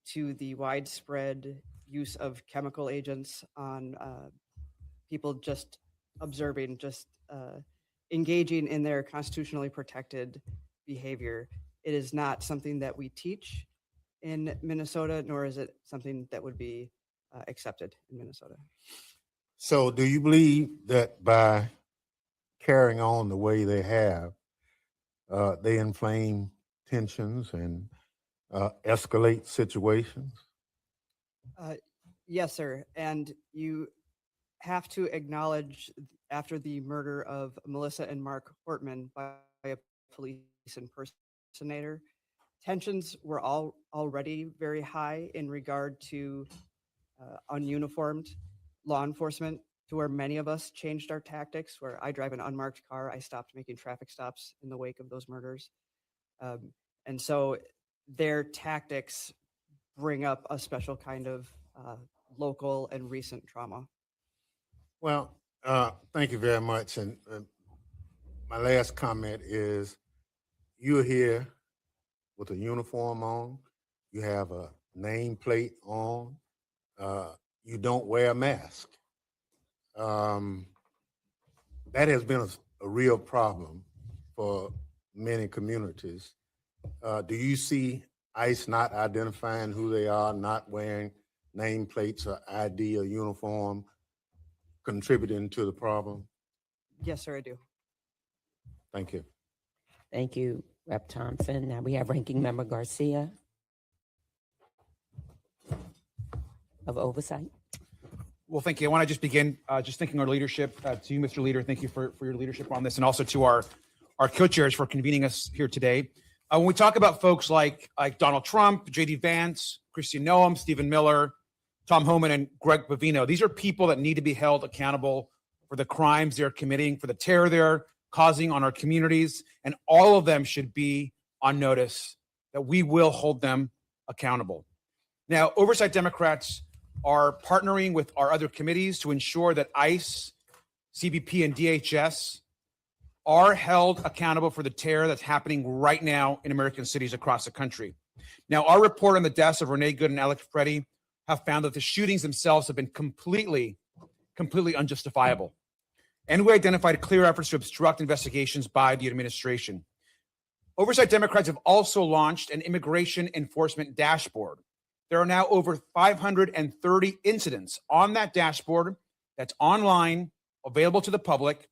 to the widespread use of chemical agents on people just observing, just engaging in their constitutionally protected behavior. It is not something that we teach in Minnesota, nor is it something that would be accepted in Minnesota. So do you believe that by carrying on the way they have, they inflame tensions and escalate situations? Yes, sir. And you have to acknowledge after the murder of Melissa and Mark Hortman by a police impersonator, tensions were already very high in regard to ununiformed law enforcement, to where many of us changed our tactics. Where I drive an unmarked car, I stopped making traffic stops in the wake of those murders. And so their tactics bring up a special kind of local and recent trauma. Well, thank you very much. And my last comment is you're here with a uniform on, you have a nameplate on, you don't wear a mask. That has been a real problem for many communities. Do you see ICE not identifying who they are, not wearing nameplates or ID or uniform, contributing to the problem? Yes, sir, I do. Thank you. Thank you, Rep. Thompson. Now we have Ranking Member Garcia of Oversight. Well, thank you. I want to just begin just thanking our leadership, to you, Mr. Leader. Thank you for your leadership on this, and also to our co-chairs for convening us here today. When we talk about folks like Donald Trump, J.D. Vance, Christine Noem, Stephen Miller, Tom Homan, and Greg Bovino, these are people that need to be held accountable for the crimes they're committing, for the terror they're causing on our communities, and all of them should be on notice that we will hold them accountable. Now, Oversight Democrats are partnering with our other committees to ensure that ICE, CBP, and DHS are held accountable for the terror that's happening right now in American cities across the country. Now, our report on the deaths of Renee Good and Alex Freddie have found that the shootings themselves have been completely unjustifiable. And we identified clear efforts to obstruct investigations by the administration. Oversight Democrats have also launched an immigration enforcement dashboard. There are now over 530 incidents on that dashboard that's online, available to the public.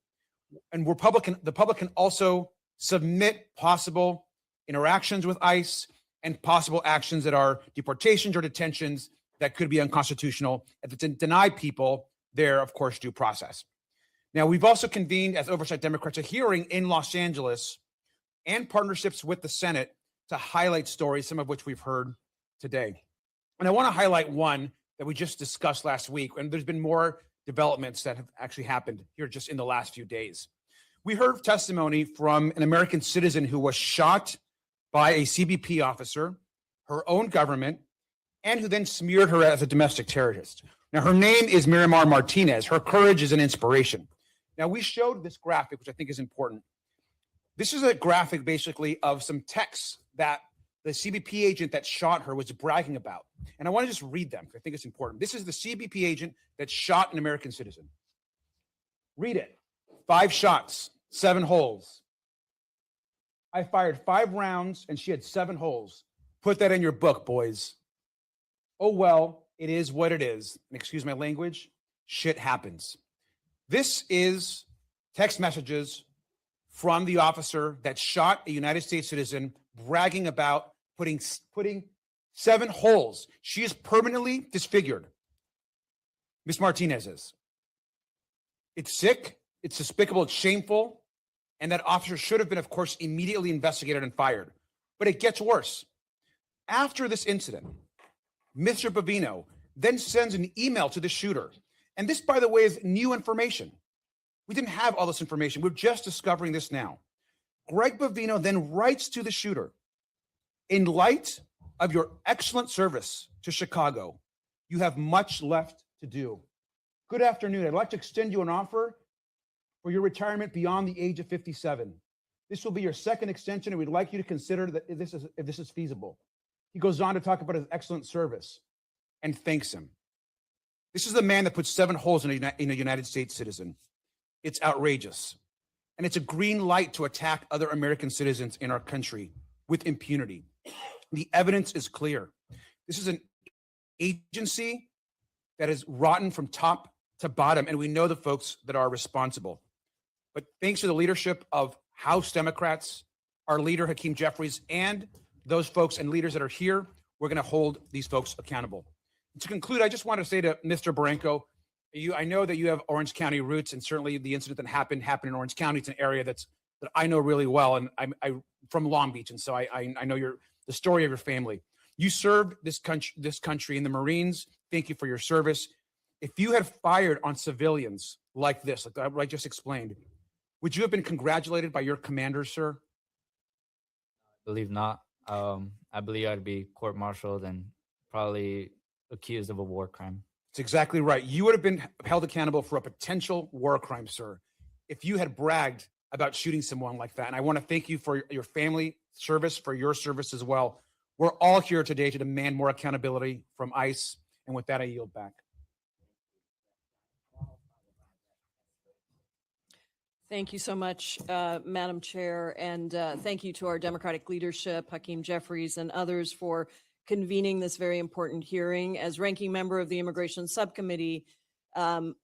And the public can also submit possible interactions with ICE and possible actions that are deportations or detentions that could be unconstitutional and to deny people their, of course, due process. Now, we've also convened as Oversight Democrats a hearing in Los Angeles and partnerships with the Senate to highlight stories, some of which we've heard today. And I want to highlight one that we just discussed last week, and there's been more developments that have actually happened here just in the last few days. We heard testimony from an American citizen who was shot by a CBP officer, her own government, and who then smeared her as a domestic terrorist. Now, her name is Miramar Martinez. Her courage is an inspiration. Now, we showed this graphic, which I think is important. This is a graphic basically of some texts that the CBP agent that shot her was bragging about. And I want to just read them because I think it's important. This is the CBP agent that shot an American citizen. Read it. 5 shots, 7 holes. I fired 5 rounds and she had 7 holes. Put that in your book, boys. Oh, well, it is what it is. And excuse my language, shit happens. This is text messages from the officer that shot a United States citizen, bragging about putting 7 holes. She is permanently disfigured. Miss Martinez is. It's sick, it's despicable, it's shameful, and that officer should have been, of course, immediately investigated and fired. But it gets worse. After this incident, Mr. Bavino then sends an email to the shooter. And this, by the way, is new information. We didn't have all this information. We're just discovering this now. Greg Bavino then writes to the shooter, in light of your excellent service to Chicago, you have much left to do. Good afternoon. I'd like to extend you an offer for your retirement beyond the age of 57. This will be your second extension, and we'd like you to consider that if this is feasible. He goes on to talk about his excellent service and thanks him. This is the man that put 7 holes in a United States citizen. It's outrageous. And it's a green light to attack other American citizens in our country with impunity. The evidence is clear. This is an agency that is rotten from top to bottom, and we know the folks that are responsible. But thanks to the leadership of House Democrats, our leader, Hakeem Jeffries, and those folks and leaders that are here, we're going to hold these folks accountable. To conclude, I just want to say to Mr. Barranco, I know that you have Orange County roots, and certainly the incident that happened in Orange County. It's an area that I know really well, and I'm from Long Beach, and so I know the story of your family. You served this country in the Marines. Thank you for your service. If you had fired on civilians like this, like I just explained, would you have been congratulated by your commander, sir? I believe not. I believe I'd be court-martialed and probably accused of a war crime. That's exactly right. You would have been held accountable for a potential war crime, sir, if you had bragged about shooting someone like that. And I want to thank you for your family service, for your service as well. We're all here today to demand more accountability from ICE. And with that, I yield back. Thank you so much, Madam Chair, and thank you to our Democratic leadership, Hakeem Jeffries, and others for convening this very important hearing. As ranking member of the Immigration Subcommittee,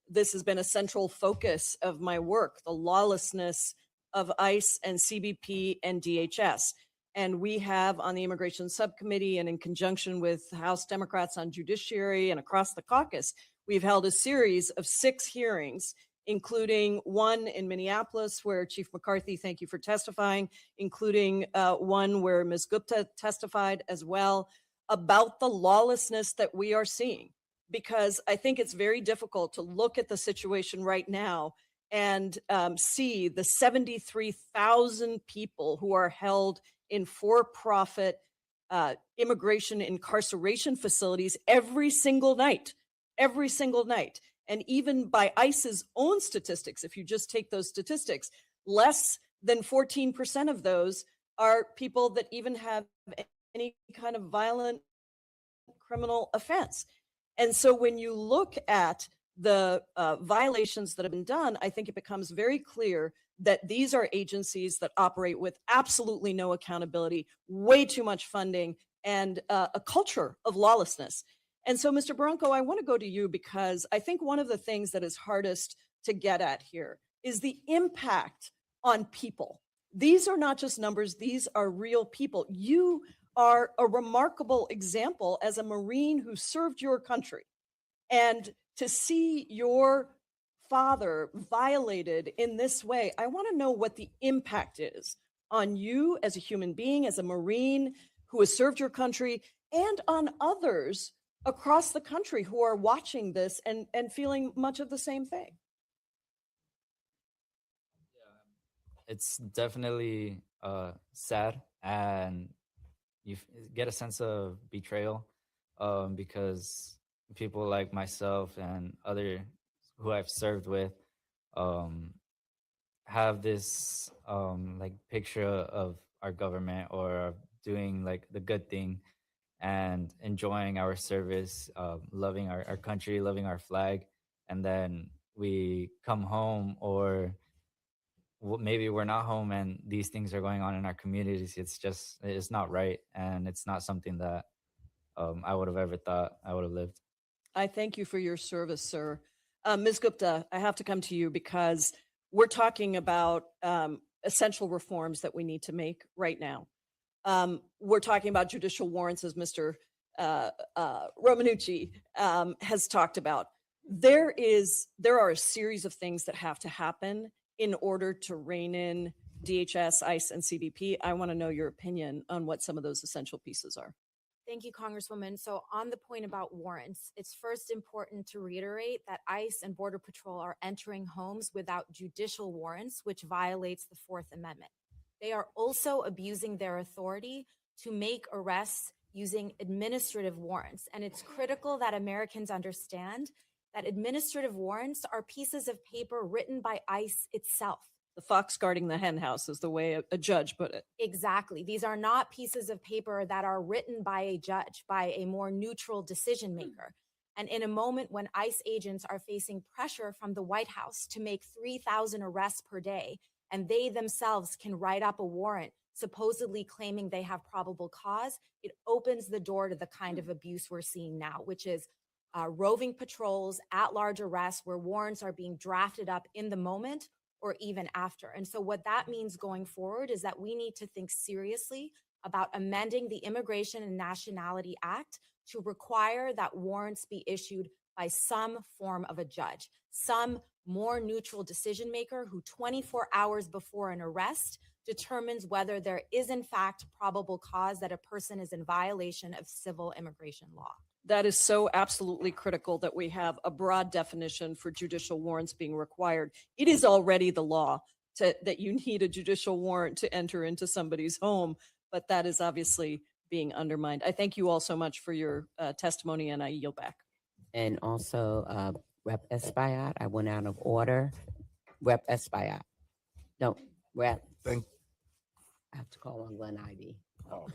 this has been a central focus of my work, the lawlessness of ICE and CBP and DHS. And we have on the Immigration Subcommittee and in conjunction with House Democrats on Judiciary and across the caucus, we've held a series of 6 hearings, including one in Minneapolis where Chief McCarthy, thank you for testifying, including one where Ms. Gupta testified as well, about the lawlessness that we are seeing. Because I think it's very difficult to look at the situation right now and see the 73,000 people who are held in for-profit immigration incarceration facilities every single night. And even by ICE's own statistics, if you just take those statistics, less than 14% of those are people that even have any kind of violent criminal offense. And so when you look at the violations that have been done, I think it becomes very clear that these are agencies that operate with absolutely no accountability, way too much funding, and a culture of lawlessness. And so, Mr. Barranco, I want to go to you because I think one of the things that is hardest to get at here is the impact on people. These are not just numbers, these are real people. You are a remarkable example as a Marine who served your country. And to see your father violated in this way, I want to know what the impact is on you as a human being, as a Marine who has served your country, and on others across the country who are watching this and feeling much of the same thing. It's definitely sad, and you get a sense of betrayal because people like myself and other who I've served with have this like picture of our government or doing like the good thing and enjoying our service, loving our country, loving our flag, and then we come home or maybe we're not home and these things are going on in our communities. It's not right, and it's not something that I would have ever thought I would have lived. I thank you for your service, sir. Ms. Gupta, I have to come to you because we're talking about essential reforms that we need to make right now. We're talking about judicial warrants, as Mr. Romanucci has talked about. There are a series of things that have to happen in order to rein in DHS, ICE, and CBP. I want to know your opinion on what some of those essential pieces are. Thank you, Congresswoman. So on the point about warrants, it's first important to reiterate that ICE and Border Patrol are entering homes without judicial warrants, which violates the Fourth Amendment. They are also abusing their authority to make arrests using administrative warrants. And it's critical that Americans understand that administrative warrants are pieces of paper written by ICE itself. The fox guarding the hen house is the way a judge put it. Exactly. These are not pieces of paper that are written by a judge, by a more neutral decision maker. And in a moment when ICE agents are facing pressure from the White House to make 3,000 arrests per day, and they themselves can write up a warrant supposedly claiming they have probable cause, it opens the door to the kind of abuse we're seeing now, which is roving patrols, at-large arrests, where warrants are being drafted up in the moment or even after. And so what that means going forward is that we need to think seriously about amending the Immigration and Nationality Act to require that warrants be issued by some form of a judge, some more neutral decision maker who 24 hours before an arrest determines whether there is in fact probable cause that a person is in violation of civil immigration law. That is so absolutely critical that we have a broad definition for judicial warrants being required. It is already the law that you need a judicial warrant to enter into somebody's home, but that is obviously being undermined. I thank you all so much for your testimony, and I yield back. And also, Rep. Espaillat, I went out of order. Rep. Espaillat. No, Rep. I have to call on Glenn Ivy. Oh.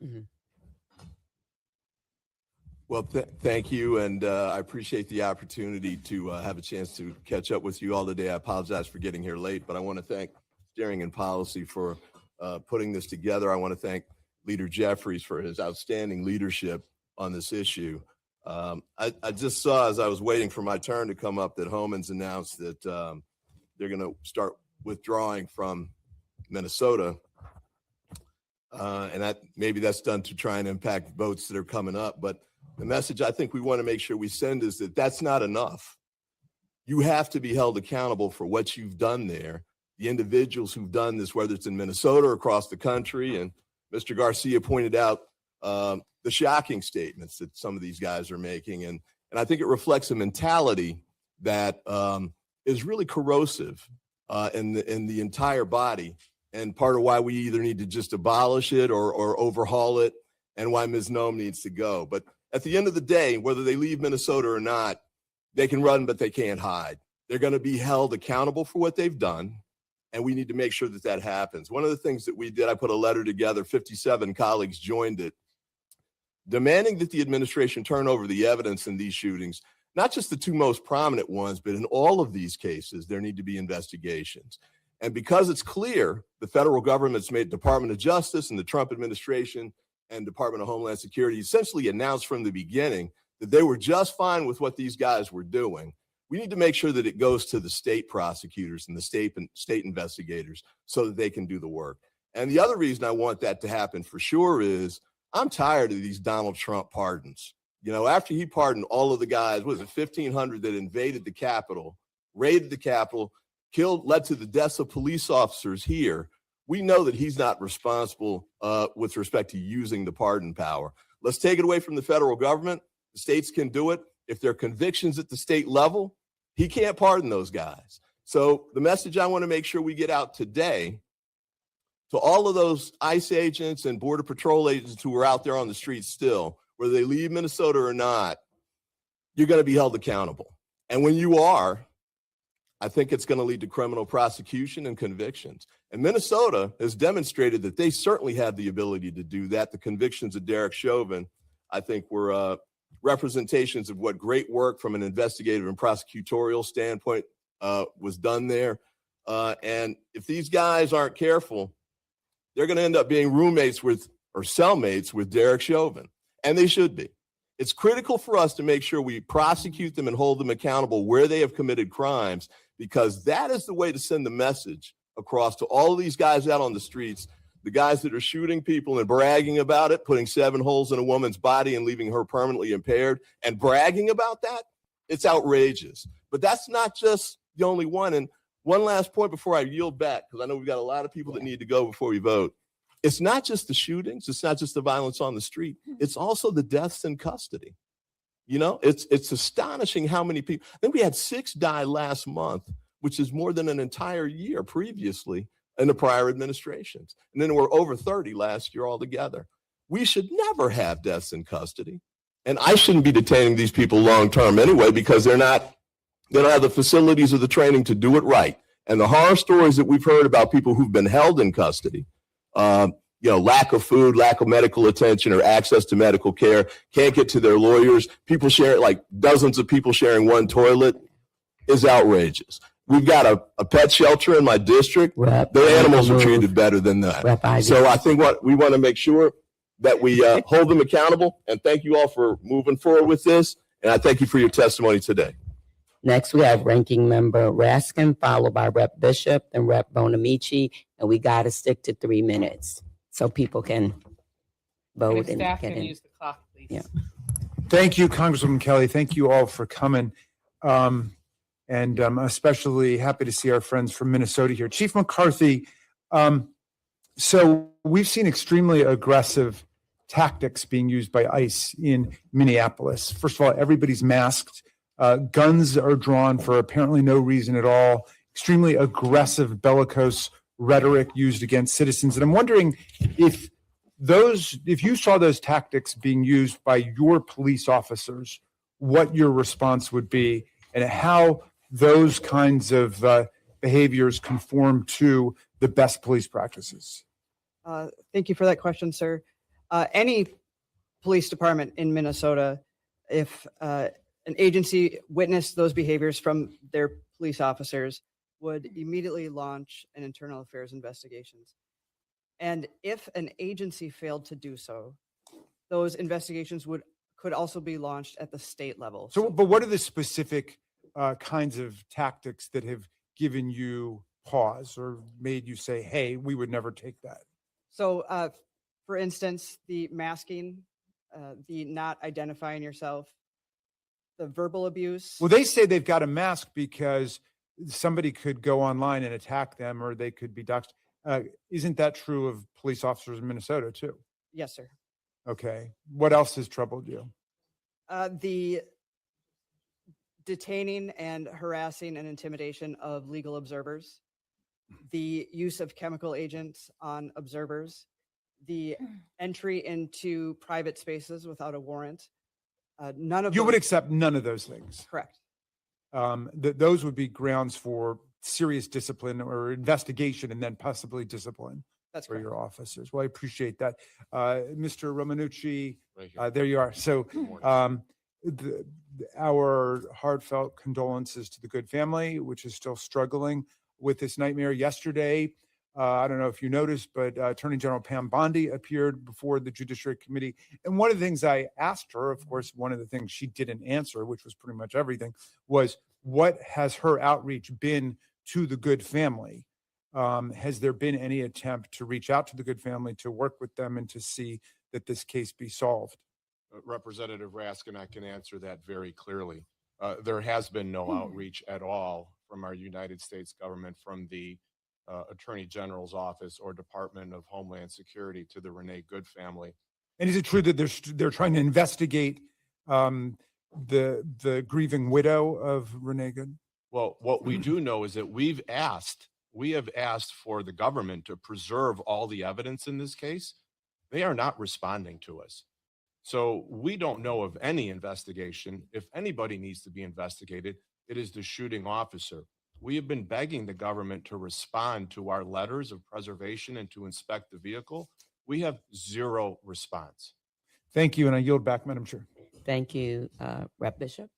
Mhm. Well, thank you, and I appreciate the opportunity to have a chance to catch up with you all today. I apologize for getting here late, but I want to thank Steering and Policy for putting this together. I want to thank Leader Jeffries for his outstanding leadership on this issue. I just saw, as I was waiting for my turn to come up, that Homan's announced that they're going to start withdrawing from Minnesota. And that maybe that's done to try and impact votes that are coming up. But the message I think we want to make sure we send is that that's not enough. You have to be held accountable for what you've done there. The individuals who've done this, whether it's in Minnesota or across the country, and Mr. Garcia pointed out the shocking statements that some of these guys are making. And I think it reflects a mentality that is really corrosive in the entire body, and part of why we either need to just abolish it or overhaul it, and why Ms. Noem needs to go. But at the end of the day, whether they leave Minnesota or not, they can run, but they can't hide. They're going to be held accountable for what they've done, and we need to make sure that that happens. One of the things that we did, I put a letter together, 57 colleagues joined it, demanding that the administration turn over the evidence in these shootings, not just the two most prominent ones, but in all of these cases, there need to be investigations. And because it's clear the federal government's made Department of Justice and the Trump administration and Department of Homeland Security essentially announced from the beginning that they were just fine with what these guys were doing, we need to make sure that it goes to the state prosecutors and the state investigators so that they can do the work. And the other reason I want that to happen for sure is I'm tired of these Donald Trump pardons. You know, after he pardoned all of the guys, what was it, 1,500 that invaded the Capitol, raided the Capitol, led to the deaths of police officers here, we know that he's not responsible with respect to using the pardon power. Let's take it away from the federal government. The states can do it. If there are convictions at the state level, he can't pardon those guys. So the message I want to make sure we get out today to all of those ICE agents and Border Patrol agents who are out there on the streets still, whether they leave Minnesota or not, you're going to be held accountable. And when you are, I think it's going to lead to criminal prosecution and convictions. And Minnesota has demonstrated that they certainly have the ability to do that. The convictions of Derek Chauvin, I think, were representations of what great work from an investigative and prosecutorial standpoint was done there. And if these guys aren't careful, they're going to end up being roommates with or cellmates with Derek Chauvin, and they should be. It's critical for us to make sure we prosecute them and hold them accountable where they have committed crimes, because that is the way to send the message across to all of these guys out on the streets, the guys that are shooting people and bragging about it, putting 7 holes in a woman's body and leaving her permanently impaired, and bragging about that. It's outrageous. But that's not just the only one. And one last point before I yield back, because I know we've got a lot of people that need to go before we vote. It's not just the shootings. It's not just the violence on the street. It's also the deaths in custody. You know, it's astonishing how many people. I think we had 6 die last month, which is more than an entire year previously in the prior administrations. And then there were over 30 last year altogether. We should never have deaths in custody. And I shouldn't be detaining these people long term anyway, because they don't have the facilities or the training to do it right. And the horror stories that we've heard about people who've been held in custody, lack of food, lack of medical attention or access to medical care, can't get to their lawyers, people share, like dozens of people sharing one toilet, is outrageous. We've got a pet shelter in my district. Their animals are treated better than that. So I think what we want to make sure that we hold them accountable. And thank you all for moving forward with this. And I thank you for your testimony today. Next, we have Ranking Member Raskin, followed by Rep. Bishop and Rep. Bonamici, and we got to stick to 3 minutes so people can vote. And if staff get can in. use the clock, please. Yeah. Thank you, Congresswoman Kelly. Thank you all for coming. And I'm especially happy to see our friends from Minnesota here. Chief McCarthy, so we've seen extremely aggressive tactics being used by ICE in Minneapolis. First of all, everybody's masked. Guns are drawn for apparently no reason at all. Extremely aggressive, bellicose rhetoric used against citizens. And I'm wondering if you saw those tactics being used by your police officers, what your response would be and how those kinds of behaviors conform to the best police practices. Thank you for that question, sir. Any police department in Minnesota, if an agency witnessed those behaviors from their police officers, would immediately launch an internal affairs investigations. And if an agency failed to do so, those investigations could also be launched at the state level. So, but what are the specific kinds of tactics that have given you pause or made you say, hey, we would never take that? So, for instance, the masking, the not identifying yourself, the verbal abuse. Well, they say they've got a mask because somebody could go online and attack them or they could be doxxed. Isn't that true of police officers in Minnesota too? Yes, sir. Okay. What else has troubled you? The detaining and harassing and intimidation of legal observers, the use of chemical agents on observers, the entry into private spaces without a warrant. None of you those, would accept none of those things. Correct. Those would be grounds for serious discipline or investigation and then possibly discipline. That's for correct. your officers. Well, I appreciate that. Mr. Romanucci, there you are. So our heartfelt condolences to the Good family, which is still struggling with this nightmare. Yesterday, I don't know if you noticed, but Attorney General Pam Bondi appeared before the Judiciary Committee. And one of the things I asked her, of course, one of the things she didn't answer, which was pretty much everything, was what has her outreach been to the Good family? Has there been any attempt to reach out to the Good family, to work with them and to see that this case be solved? Representative Raskin, I can answer that very clearly. There has been no outreach at all from our United States government, from the Attorney General's office or Department of Homeland Security to the Renee Good family. And is it true that they're trying to investigate the grieving widow of Renee Good? Well, what we do know is that we have asked for the government to preserve all the evidence in this case. They are not responding to us. So we don't know of any investigation. If anybody needs to be investigated, it is the shooting officer. We have been begging the government to respond to our letters of preservation and to inspect the vehicle. We have zero response. Thank you, and I yield back, Madam Chair. Thank you, Rep. Bishop.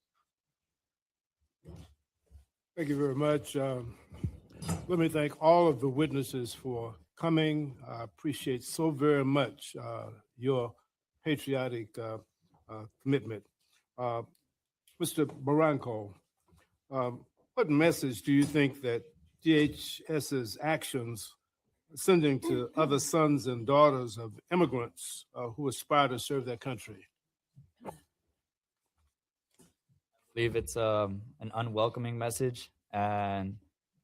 Thank you very much. Let me thank all of the witnesses for coming. I appreciate so very much your patriotic commitment. Mr. Barranco, what message do you think that DHS's actions sending to other sons and daughters of immigrants who aspire to serve their country? I believe it's an unwelcoming message, and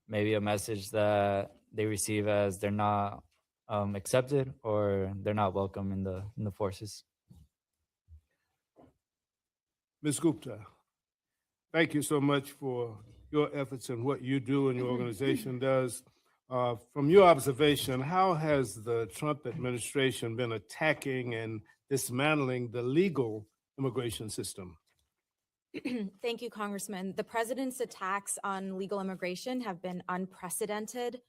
maybe a message that they receive as they're not accepted or they're not welcome in the forces. Ms. Gupta, thank you so much for your efforts and what you do and your organization does. From your observation, how has the Trump administration been attacking and dismantling the legal immigration system? Thank you, Congressman. The president's attacks on legal immigration have been unprecedented.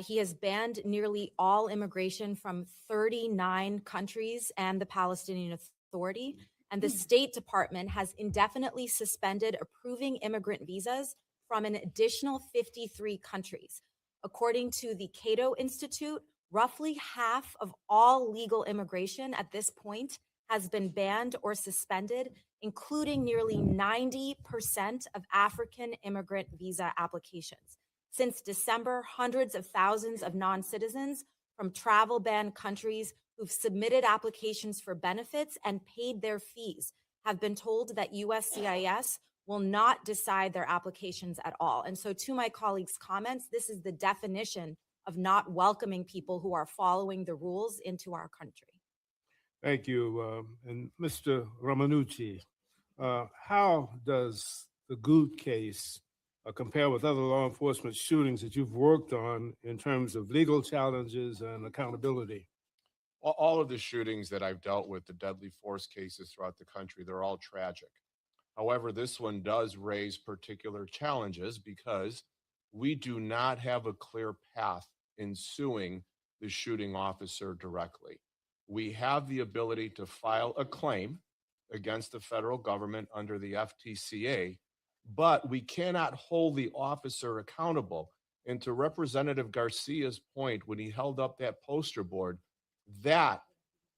He has banned nearly all immigration from 39 countries and the Palestinian Authority. And the State Department has indefinitely suspended approving immigrant visas from an additional 53 countries. According to the Cato Institute, roughly half of all legal immigration at this point has been banned or suspended, including nearly 90% of African immigrant visa applications. Since December, hundreds of thousands of non-citizens from travel ban countries who've submitted applications for benefits and paid their fees have been told that USCIS will not decide their applications at all. And so to my colleagues' comments, this is the definition of not welcoming people who are following the rules into our country. Thank you. And Mr. Ramanucci, how does the Good case compare with other law enforcement shootings that you've worked on in terms of legal challenges and accountability? All of the shootings that I've dealt with, the deadly force cases throughout the country, they're all tragic. However, this one does raise particular challenges because we do not have a clear path in suing the shooting officer directly. We have the ability to file a claim against the federal government under the FTCA, but we cannot hold the officer accountable. And to Representative Garcia's point, when he held up that poster board, that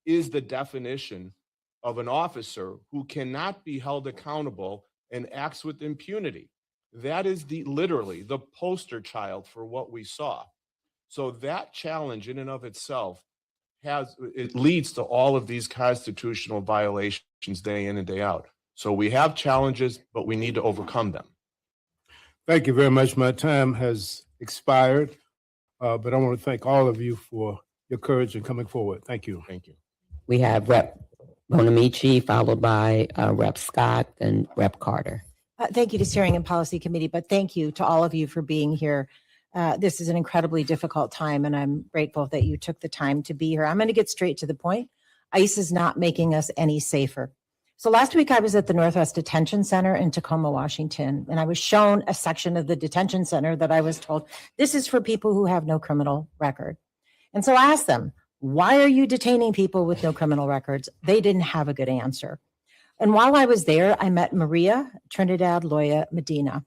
is the definition of an officer who cannot be held accountable and acts with impunity. That is literally the poster child for what we saw. So that challenge in and of itself it leads to all of these constitutional violations day in and day out. So we have challenges, but we need to overcome them. Thank you very much. My time has expired, but I want to thank all of you for your courage in coming forward. Thank you. Thank you. We have Rep. Bonamici, followed by Rep. Scott and Rep. Carter. Thank you to Steering and Policy Committee, but thank you to all of you for being here. This is an incredibly difficult time, and I'm grateful that you took the time to be here. I'm going to get straight to the point. ICE is not making us any safer. So last week I was at the Northwest Detention Center in Tacoma, Washington, and I was shown a section of the detention center that I was told, this is for people who have no criminal record. And so I asked them, why are you detaining people with no criminal records? They didn't have a good answer. And while I was there, I met Maria Trinidad Loya Medina,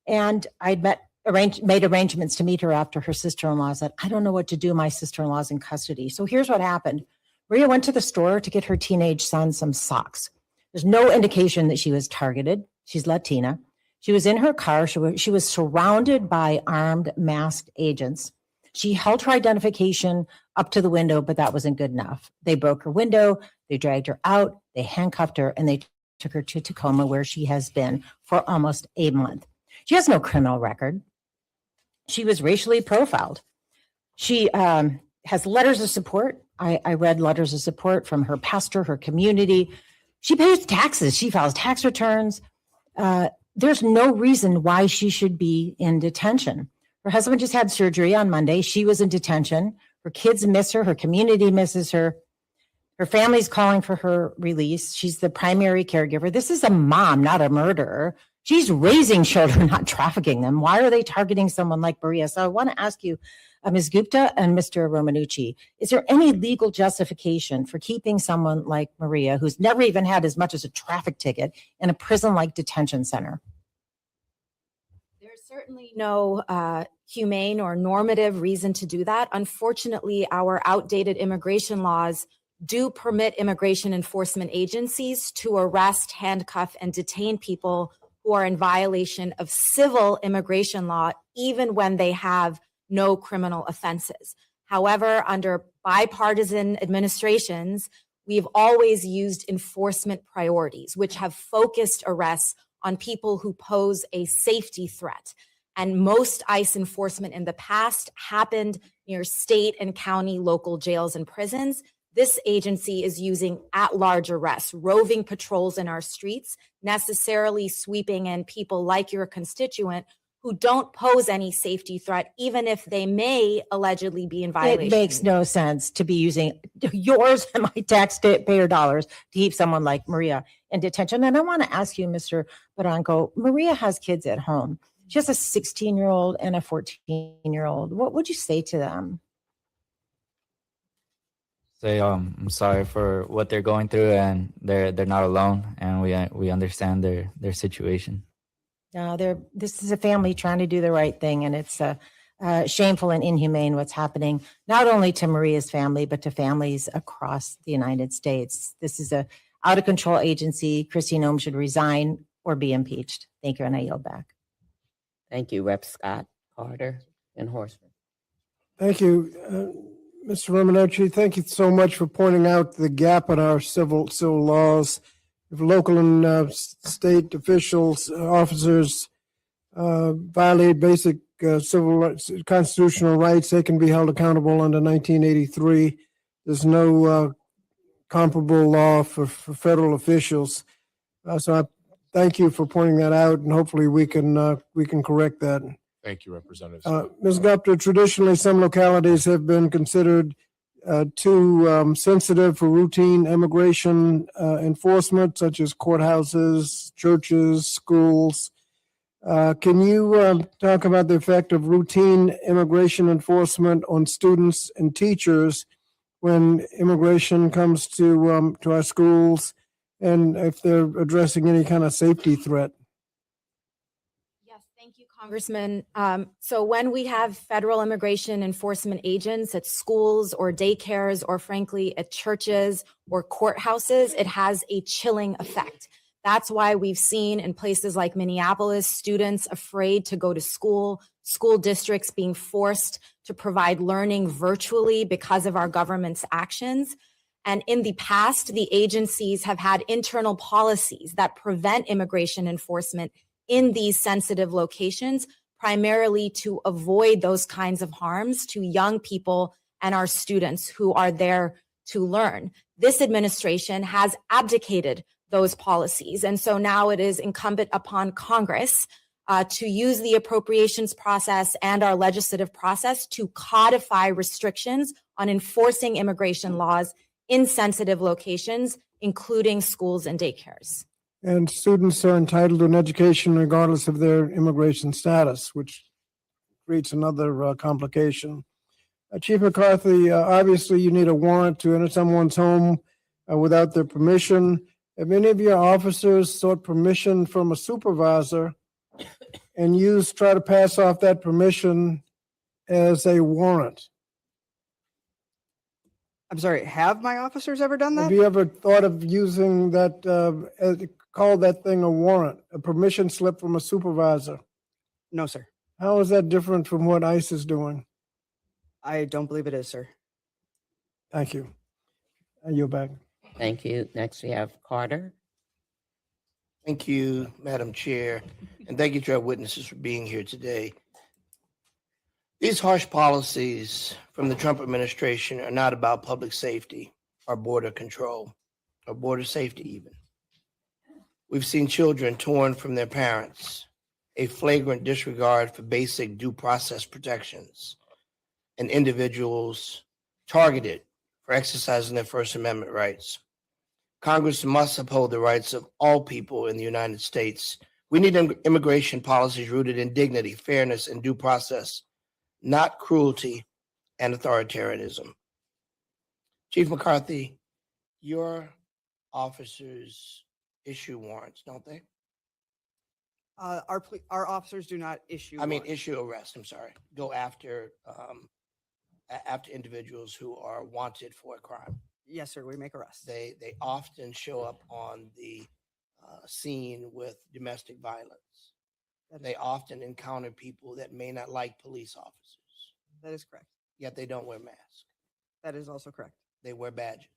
and I'd made arrangements to meet her after her sister-in-law said, I don't know what to do. My sister-in-law's in custody. So here's what happened. Maria went to the store to get her teenage son some socks. There's no indication that she was targeted. She's Latina. She was in her car. She was surrounded by armed, masked agents. She held her identification up to the window, but that wasn't good enough. They broke her window. They dragged her out. They handcuffed her, and they took her to Tacoma, where she has been for almost a month. She has no criminal record. She was racially profiled. She has letters of support I read letters of support from her pastor, her community. She pays taxes. She files tax returns. There's no reason why she should be in detention. Her husband just had surgery on Monday. She was in detention. Her kids miss her. Her community misses her. Her family's calling for her release. She's the primary caregiver. This is a mom, not a murderer. She's raising children, not trafficking them. Why are they targeting someone like Maria? So I want to ask you, Ms. Gupta and Mr. Romanucci, is there any legal justification for keeping someone like Maria, who's never even had as much as a traffic ticket, in a prison-like detention center? There's certainly no humane or normative reason to do that. Unfortunately, our outdated immigration laws do permit immigration enforcement agencies to arrest, handcuff, and detain people who are in violation of civil immigration law, even when they have no criminal offenses. However, under bipartisan administrations, we've always used enforcement priorities, which have focused arrests on people who pose a safety threat. And most ICE enforcement in the past happened near state and county local jails and prisons. This agency is using at-large arrests, roving patrols in our streets, necessarily sweeping in people like your constituent who don't pose any safety threat, even if they may allegedly be in violation. It makes no sense to be using yours and my taxpayer dollars to keep someone like Maria in detention. And I want to ask you, Mr. Barranco, Maria has kids at home. She has a 16-year-old and a 14-year-old. What would you say to them? Say, I'm sorry for what they're going through, and they're not alone, and we understand their situation. This is a family trying to do the right thing, and it's shameful and inhumane what's happening, not only to Maria's family, but to families across the United States. This is a out-of-control agency. Kristi Noem should resign or be impeached. Thank you, and I yield back. Thank you, Rep. Scott, Carter, and Horseman. Thank you. Mr. Romanucci, thank you so much for pointing out the gap in our civil laws. If local and state officials, officers violate basic constitutional rights, they can be held accountable under 1983. There's no comparable law for federal officials. So I thank you for pointing that out, and hopefully we can correct that. Thank you, Representative. Ms. Gupta, traditionally, some localities have been considered too sensitive for routine immigration enforcement, such as courthouses, churches, schools. Can you talk about the effect of routine immigration enforcement on students and teachers when immigration comes to our schools, and if they're addressing any kind of safety threat? Thank you, Congressman. So when we have federal immigration enforcement agents at schools or daycares, or frankly at churches or courthouses, it has a chilling effect. That's why we've seen in places like Minneapolis, students afraid to go to school districts being forced to provide learning virtually because of our government's actions. And in the past, the agencies have had internal policies that prevent immigration enforcement in these sensitive locations, primarily to avoid those kinds of harms to young people and our students who are there to learn. This administration has abdicated those policies. And so now it is incumbent upon Congress to use the appropriations process and our legislative process to codify restrictions on enforcing immigration laws in sensitive locations, including schools and daycares. And students are entitled to an education regardless of their immigration status, which creates another complication. Chief McCarthy, obviously you need a warrant to enter someone's home without their permission. Have any of your officers sought permission from a supervisor and try to pass off that permission as a warrant? I'm sorry, have my officers ever done that? Have you ever thought of using that, call that thing a warrant, a permission slip from a supervisor? No, sir. How is that different from what ICE is doing? I don't believe it is, sir. Thank you. I yield back. Thank you. Next, we have Carter. Thank you, Madam Chair, and thank you to our witnesses for being here today. These harsh policies from the Trump administration are not about public safety or border control or border safety even. We've seen children torn from their parents, a flagrant disregard for basic due process protections, and individuals targeted for exercising their First Amendment rights. Congress must uphold the rights of all people in the United States. We need immigration policies rooted in dignity, fairness, and due process, not cruelty and authoritarianism. Chief McCarthy, your officers issue warrants, don't they? Our officers do not issue. warrants. Issue arrests. I'm sorry. Go after after individuals who are wanted for a crime. Yes, sir. We make arrests. They often show up on the scene with domestic violence. They often encounter people that may not like police officers. That is correct. Yet they don't wear masks. That is also correct. They wear badges.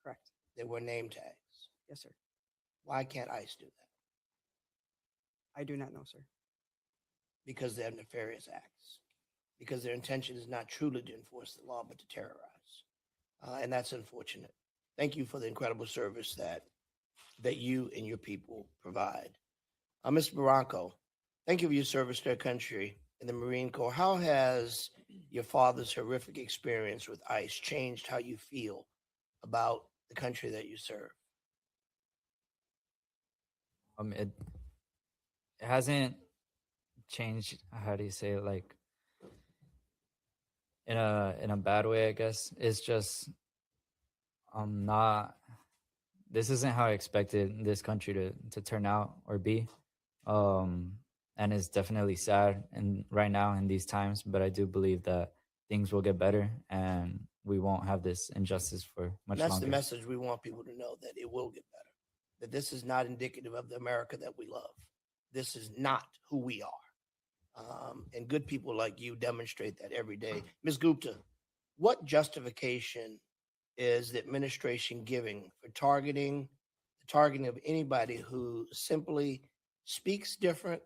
Correct. They wear name tags. Yes, sir. Why can't ICE do that? I do not know, sir. Because they have nefarious acts. Because their intention is not truly to enforce the law, but to terrorize. And that's unfortunate. Thank you for the incredible service that you and your people provide. Mr. Barranco, thank you for your service to our country in the Marine Corps. How has your father's horrific experience with ICE changed how you feel about the country that you serve? It hasn't changed. How do you say it? Like in a bad way, I guess. It's just this isn't how I expected this country to turn out or be. And it's definitely sad and right now in these times, but I do believe that things will get better and we won't have this injustice for much That's longer. the message we want people to know, that it will get better, that this is not indicative of the America that we love. This is not who we are. And good people like you demonstrate that every day. Ms. Gupta, what justification is the administration giving for targeting of anybody who simply speaks different,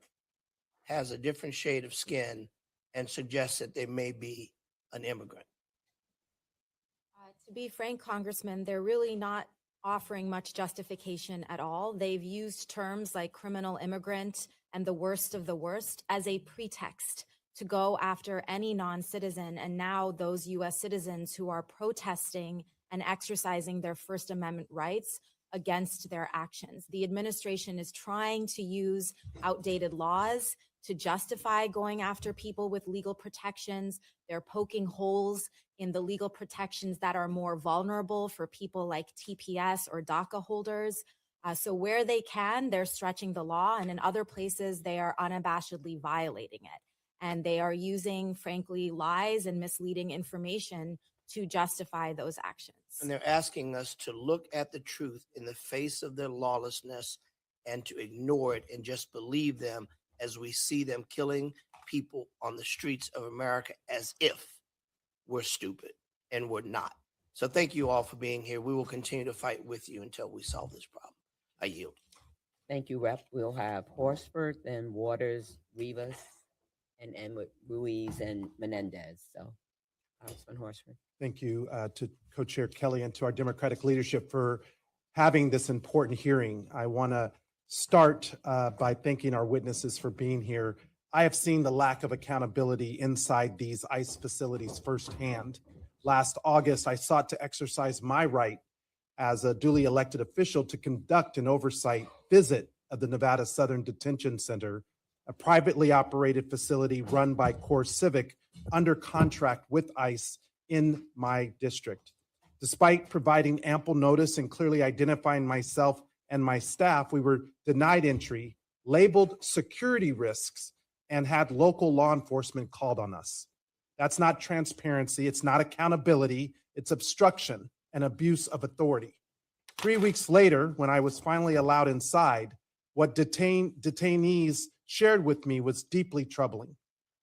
has a different shade of skin, and suggests that they may be an immigrant? To be frank, Congressman, they're really not offering much justification at all. They've used terms like criminal immigrant and the worst of the worst as a pretext to go after any non-citizen, and now those U.S. citizens who are protesting and exercising their First Amendment rights against their actions. The administration is trying to use outdated laws to justify going after people with legal protections. They're poking holes in the legal protections that are more vulnerable for people like TPS or DACA holders. So where they can, they're stretching the law, and in other places, they are unabashedly violating it. And they are using, frankly, lies and misleading information to justify those actions. And they're asking us to look at the truth in the face of their lawlessness and to ignore it and just believe them as we see them killing people on the streets of America as if we're stupid, and we're not. So thank you all for being here. We will continue to fight with you until we solve this problem. I yield. Thank you, Rep. We'll have Horsford, then Waters, Rivas, and Ruiz and Menendez. So, Congressman Horsford. Thank you to Co-Chair Kelly and to our Democratic leadership for having this important hearing. I want to start by thanking our witnesses for being here. I have seen the lack of accountability inside these ICE facilities firsthand. Last August, I sought to exercise my right as a duly elected official to conduct an oversight visit of the Nevada Southern Detention Center, a privately operated facility run by Core Civic under contract with ICE in my district. Despite providing ample notice and clearly identifying myself and my staff, we were denied entry, labeled security risks, and had local law enforcement called on us. That's not transparency. It's not accountability. It's obstruction and abuse of authority. 3 weeks later, when I was finally allowed inside, what detainees shared with me was deeply troubling.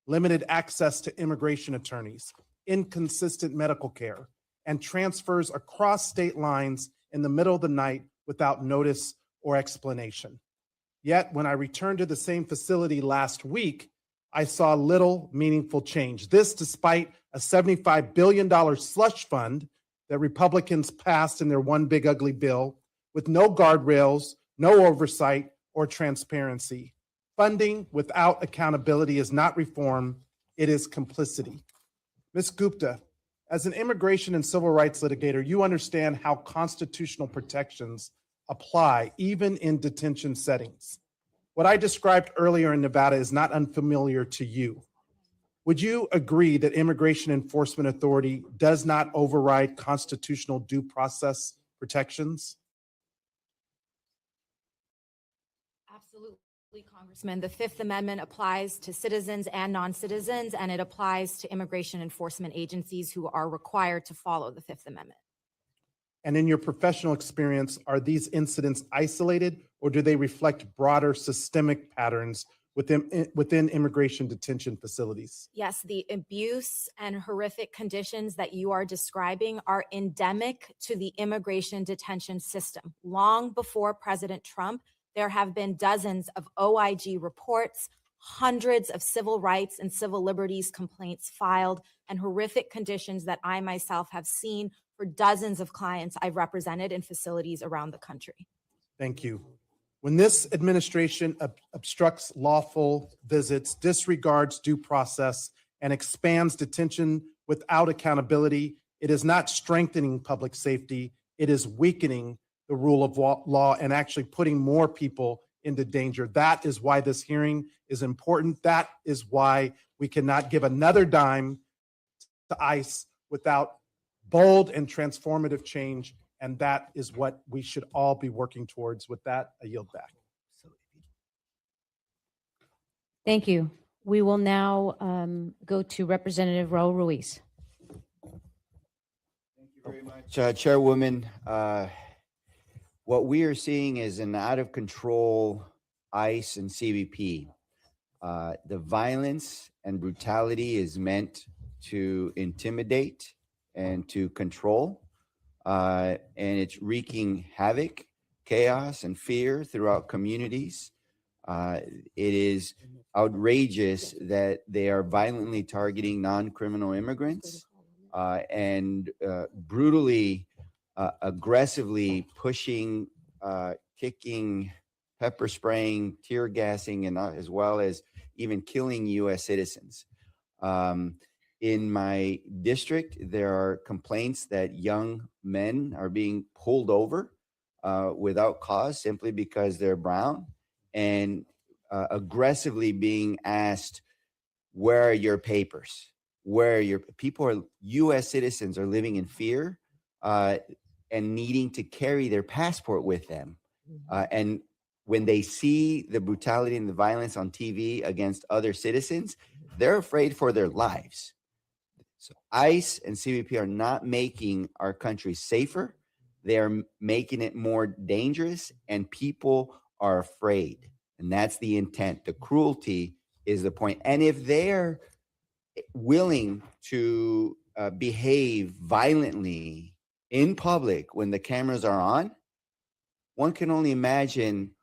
Limited access to immigration attorneys, inconsistent medical care, and transfers across state lines in the middle of the night without notice or explanation. Yet, when I returned to the same facility last week, I saw little meaningful change. This despite a $75 billion slush fund that Republicans passed in their one big ugly bill with no guardrails, no oversight, or transparency. Funding without accountability is not reform, it is complicity. Ms. Gupta, as an immigration and civil rights litigator, you understand how constitutional protections apply even in detention settings. What I described earlier in Nevada is not unfamiliar to you. Would you agree that Immigration Enforcement Authority does not override constitutional due process protections? Absolutely, Congressman. The Fifth Amendment applies to citizens and non-citizens, and it applies to immigration enforcement agencies who are required to follow the Fifth Amendment. And in your professional experience, are these incidents isolated or do they reflect broader systemic patterns within immigration detention facilities? Yes, the abuse and horrific conditions that you are describing are endemic to the immigration detention system. Long before President Trump, there have been dozens of OIG reports, hundreds of civil rights and civil liberties complaints filed, and horrific conditions that I myself have seen for dozens of clients I've represented in facilities around the country. Thank you. When this administration obstructs lawful visits, disregards due process, and expands detention without accountability, it is not strengthening public safety, it is weakening the rule of law and actually putting more people into danger. That is why this hearing is important. That is why we cannot give another dime to ICE without bold and transformative change. And that is what we should all be working towards. With that, I yield back. Thank you. We will now go to Representative Raul Ruiz. Very much, Chairwoman. What we are seeing is an out of control ICE and CBP. The violence and brutality is meant to intimidate and to control, and it's wreaking havoc, chaos, and fear throughout communities. It is outrageous that they are violently targeting non-criminal immigrants and brutally, aggressively pushing, kicking, pepper spraying, tear gassing, and as well as even killing U.S. citizens. In my district, there are complaints that young men are being pulled over without cause simply because they're brown and aggressively being asked, where are your papers? Where are your people? Are U.S. citizens are living in fear and needing to carry their passport with them. And when they see the brutality and the violence on TV against other citizens, they're afraid for their lives. So ICE and CBP are not making our country safer. They are making it more dangerous, and people are afraid. And that's the intent. The cruelty is the point. And if they're willing to behave violently in public when the cameras are on, one can only imagine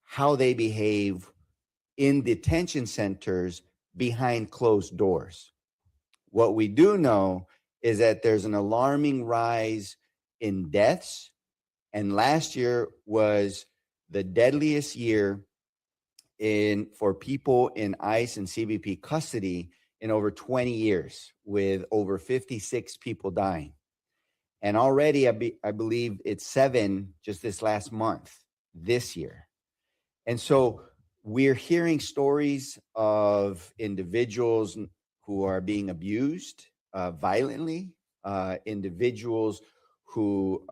how they behave in detention centers behind closed doors. What we do know is that there's an alarming rise in deaths, and last year was the deadliest year for people in ICE and CBP custody in over 20 years, with over 56 people dying. And already, I believe it's 7 just this last month, this year. And so we're hearing stories of individuals who are being abused violently, individuals who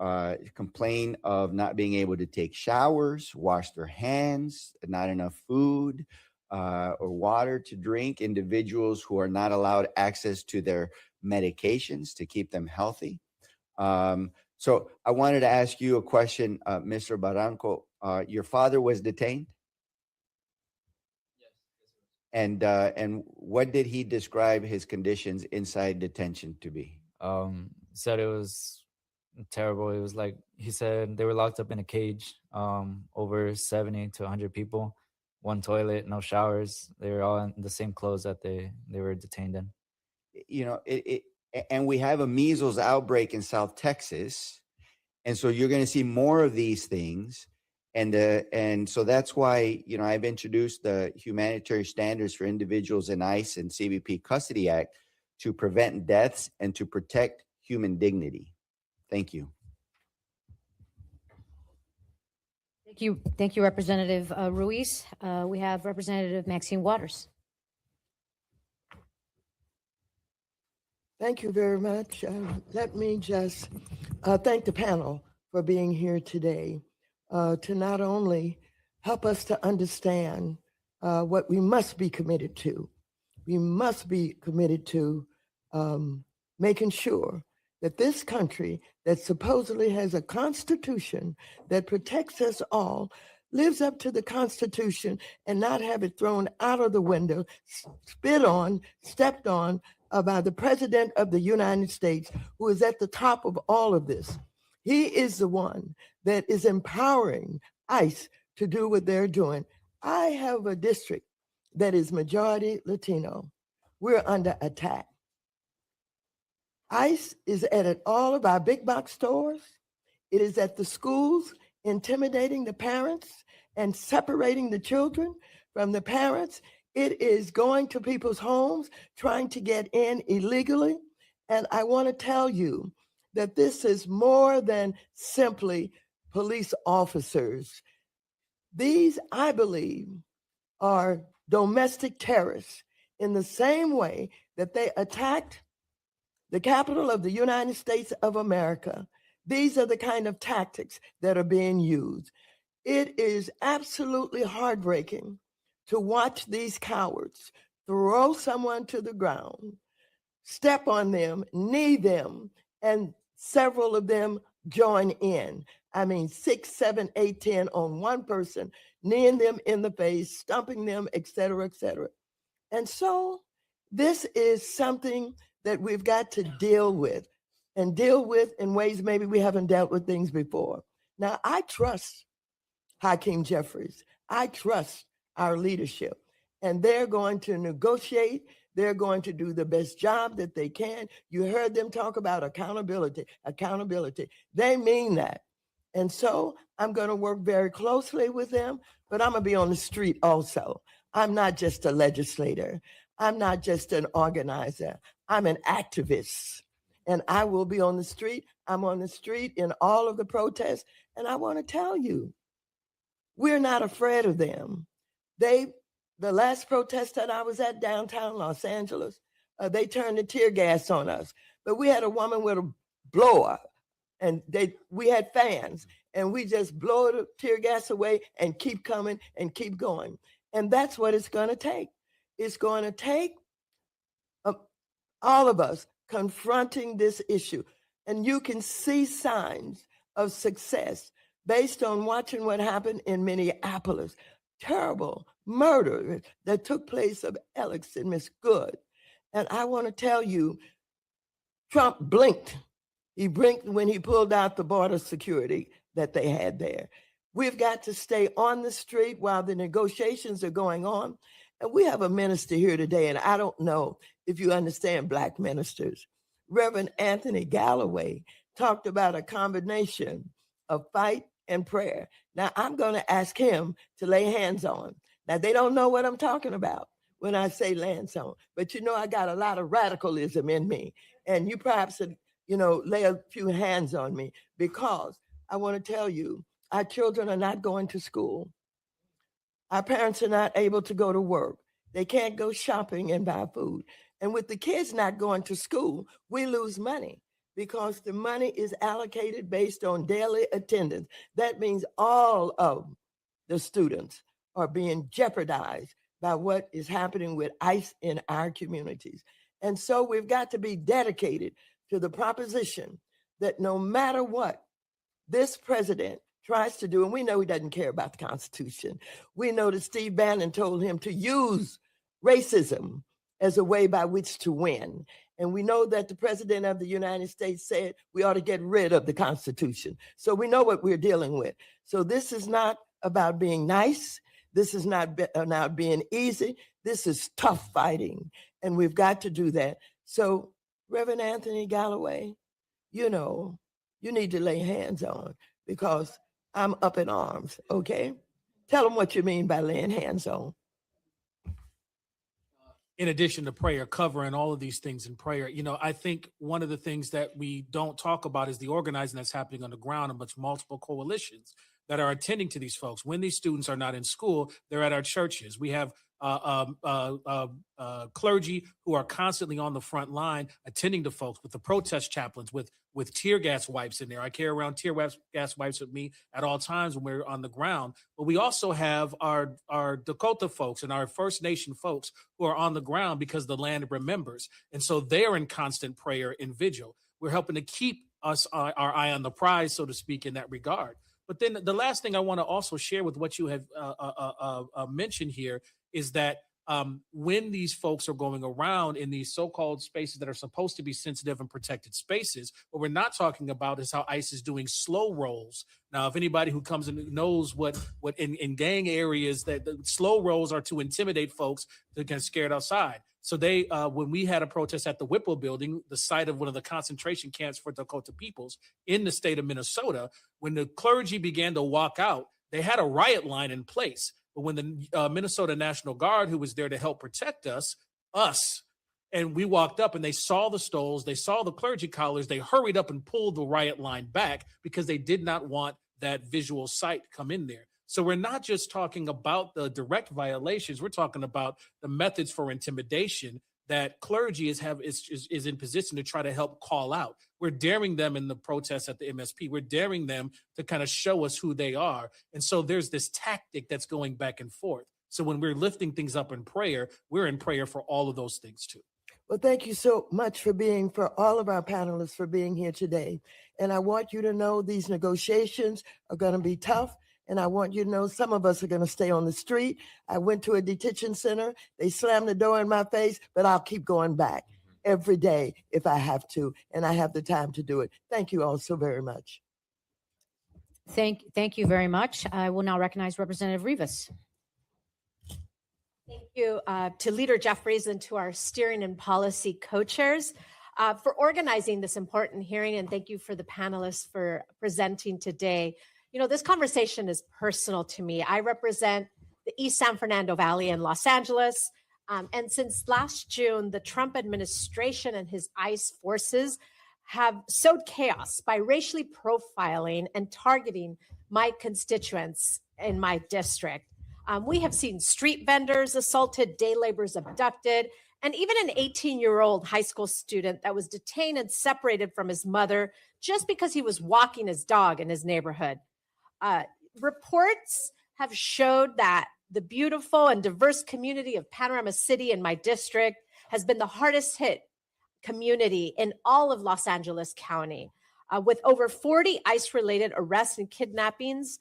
complain of not being able to take showers, wash their hands, not enough food or water to drink, individuals who are not allowed access to their medications to keep them healthy. So I wanted to ask you a question, Mr. Barranco. Your father was detained? And what did he describe his conditions inside detention to be? Said it was terrible. It was like, he said they were locked up in a cage, over 70 to 100 people. one toilet, no showers. They were all in the same clothes that they were detained in. You know, and we have a measles outbreak in South Texas. And so you're going to see more of these things. And so that's why, you know, I've introduced the humanitarian standards for individuals in ICE and CBP Custody Act to prevent deaths and to protect human dignity. Thank you. Thank you, Representative Ruiz. We have Representative Maxine Waters. Thank you very much. Let me just thank the panel for being here today to not only help us to understand what we must be committed to. We must be committed to making sure that this country that supposedly has a constitution that protects us all lives up to the Constitution and not have it thrown out of the window, spit on, stepped on by the President of the United States, who is at the top of all of this. He is the one that is empowering ICE to do what they're doing. I have a district that is majority Latino. We're under attack. ICE is at all of our big box stores. It is at the schools, intimidating the parents and separating the children from the parents. It is going to people's homes, trying to get in illegally. And I want to tell you that this is more than simply police officers. These, I believe, are domestic terrorists in the same way that they attacked the Capitol of the United States of America. These are the kind of tactics that are being used. It is absolutely heartbreaking to watch these cowards throw someone to the ground, step on them, knee them, and several of them join in. I mean, 6, 7, 8, 10 on one person, kneeing them in the face, stomping them, et cetera, et cetera. And so this is something that we've got to deal with, and deal with in ways maybe we haven't dealt with things before. Now, I trust Hakeem Jeffries. I trust our leadership, and they're going to negotiate. They're going to do the best job that they can. You heard them talk about accountability. They mean that. And so I'm going to work very closely with them, but I'm going to be on the street also. I'm not just a legislator. I'm not just an organizer. I'm an activist, and I will be on the street. I'm on the street in all of the protests, and I want to tell you, we're not afraid of them. The last protest that I was at downtown Los Angeles, they turned the tear gas on us, but we had a woman with a blower, and we had fans, and we just blow the tear gas away and keep coming and keep going. And that's what it's going to take. It's going to take all of us confronting this issue. And you can see signs of success based on watching what happened in Minneapolis. Terrible murder that took place of Alex and Miss Good. And I want to tell you, Trump blinked. He blinked when he pulled out the border security that they had there. We've got to stay on the street while the negotiations are going on. And we have a minister here today, and I don't know if you understand Black ministers. Reverend Anthony Galloway talked about a combination of fight and prayer. Now, I'm going to ask him to lay hands on. Now, they don't know what I'm talking about when I say hands on, but you know, I got a lot of radicalism in me. And you perhaps, lay a few hands on me, because I want to tell you, our children are not going to school. Our parents are not able to go to work. They can't go shopping and buy food. And with the kids not going to school, we lose money because the money is allocated based on daily attendance. That means all of the students are being jeopardized by what is happening with ICE in our communities. And so we've got to be dedicated to the proposition that no matter what this president tries to do, and we know he doesn't care about the Constitution. We know that Steve Bannon told him to use racism as a way by which to win. And we know that the president of the United States said we ought to get rid of the Constitution. So we know what we're dealing with. So this is not about being nice. This is not being easy. This is tough fighting, and we've got to do that. So, Reverend Anthony Galloway, you know, you need to lay hands on, because I'm up in arms, okay? Tell them what you mean by laying hands on. In addition to prayer, covering all of these things in prayer, I think one of the things that we don't talk about is the organizing that's happening on the ground amongst multiple coalitions that are attending to these folks. When these students are not in school, they're at our churches. We have clergy who are constantly on the front line attending to folks, with the protest chaplains, with tear gas wipes in there. I carry around gas wipes with me at all times when we're on the ground. But we also have our Dakota folks and our First Nation folks who are on the ground because the land remembers. And so they're in constant prayer and vigil. We're helping to keep us our eye on the prize, so to speak, in that regard. But then the last thing I want to also share with what you have mentioned here is that when these folks are going around in these so-called spaces that are supposed to be sensitive and protected spaces, what we're not talking about is how ICE is doing slow rolls. Now, if anybody who comes and knows what in gang areas, that the slow rolls are to intimidate folks to get scared outside. So they, when we had a protest at the Whipple building, the site of one of the concentration camps for Dakota peoples in the state of Minnesota, when the clergy began to walk out, they had a riot line in place. But when the Minnesota National Guard, who was there to help protect us, and we walked up and they saw the stoles, they saw the clergy collars, they hurried up and pulled the riot line back because they did not want that visual sight to come in there. So we're not just talking about the direct violations, we're talking about the methods for intimidation that clergy is in position to try to help call out. We're daring them in the protests at the MSP. We're daring them to kind of show us who they are. And so there's this tactic that's going back and forth. So when we're lifting things up in prayer, we're in prayer for all of those things too. Well, thank you so much for all of our panelists for being here today. And I want you to know these negotiations are going to be tough. And I want you to know some of us are going to stay on the street. I went to a detention center. They slammed the door in my face, but I'll keep going back every day if I have to. And I have the time to do it. Thank you all so very much. Thank you very much. I will now recognize Representative Rivas. Thank you to Leader Jeffries and to our steering and policy co-chairs for organizing this important hearing. And thank you for the panelists for presenting today. You know, this conversation is personal to me. I represent the East San Fernando Valley in Los Angeles. And since last June, the Trump administration and his ICE forces have sowed chaos by racially profiling and targeting my constituents in my district. We have seen street vendors assaulted, day laborers abducted, and even an 18-year-old high school student that was detained and separated from his mother just because he was walking his dog in his neighborhood. Reports have showed that the beautiful and diverse community of Panorama City in my district has been the hardest hit community in all of Los Angeles County, with over 40 ICE-related arrests and kidnappings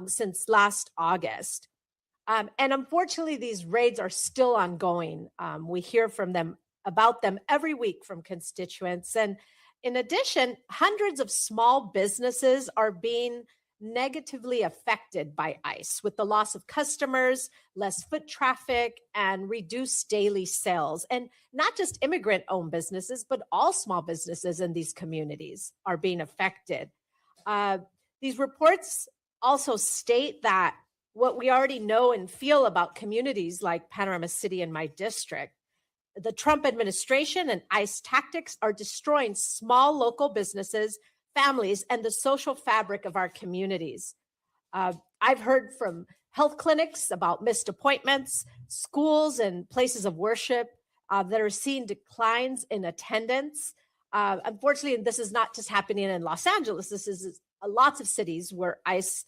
since last August. And unfortunately, these raids are still ongoing. We hear from them about them every week from constituents. And in addition, hundreds of small businesses are being negatively affected by ICE with the loss of customers, less foot traffic, and reduced daily sales. And not just immigrant-owned businesses, but all small businesses in these communities are being affected. These reports also state that what we already know and feel about communities like Panorama City in my district, the Trump administration and ICE tactics are destroying small local businesses, families, and the social fabric of our communities. I've heard from health clinics about missed appointments, schools and places of worship that are seeing declines in attendance. Unfortunately, this is not just happening in Los Angeles. This is lots of cities where ICE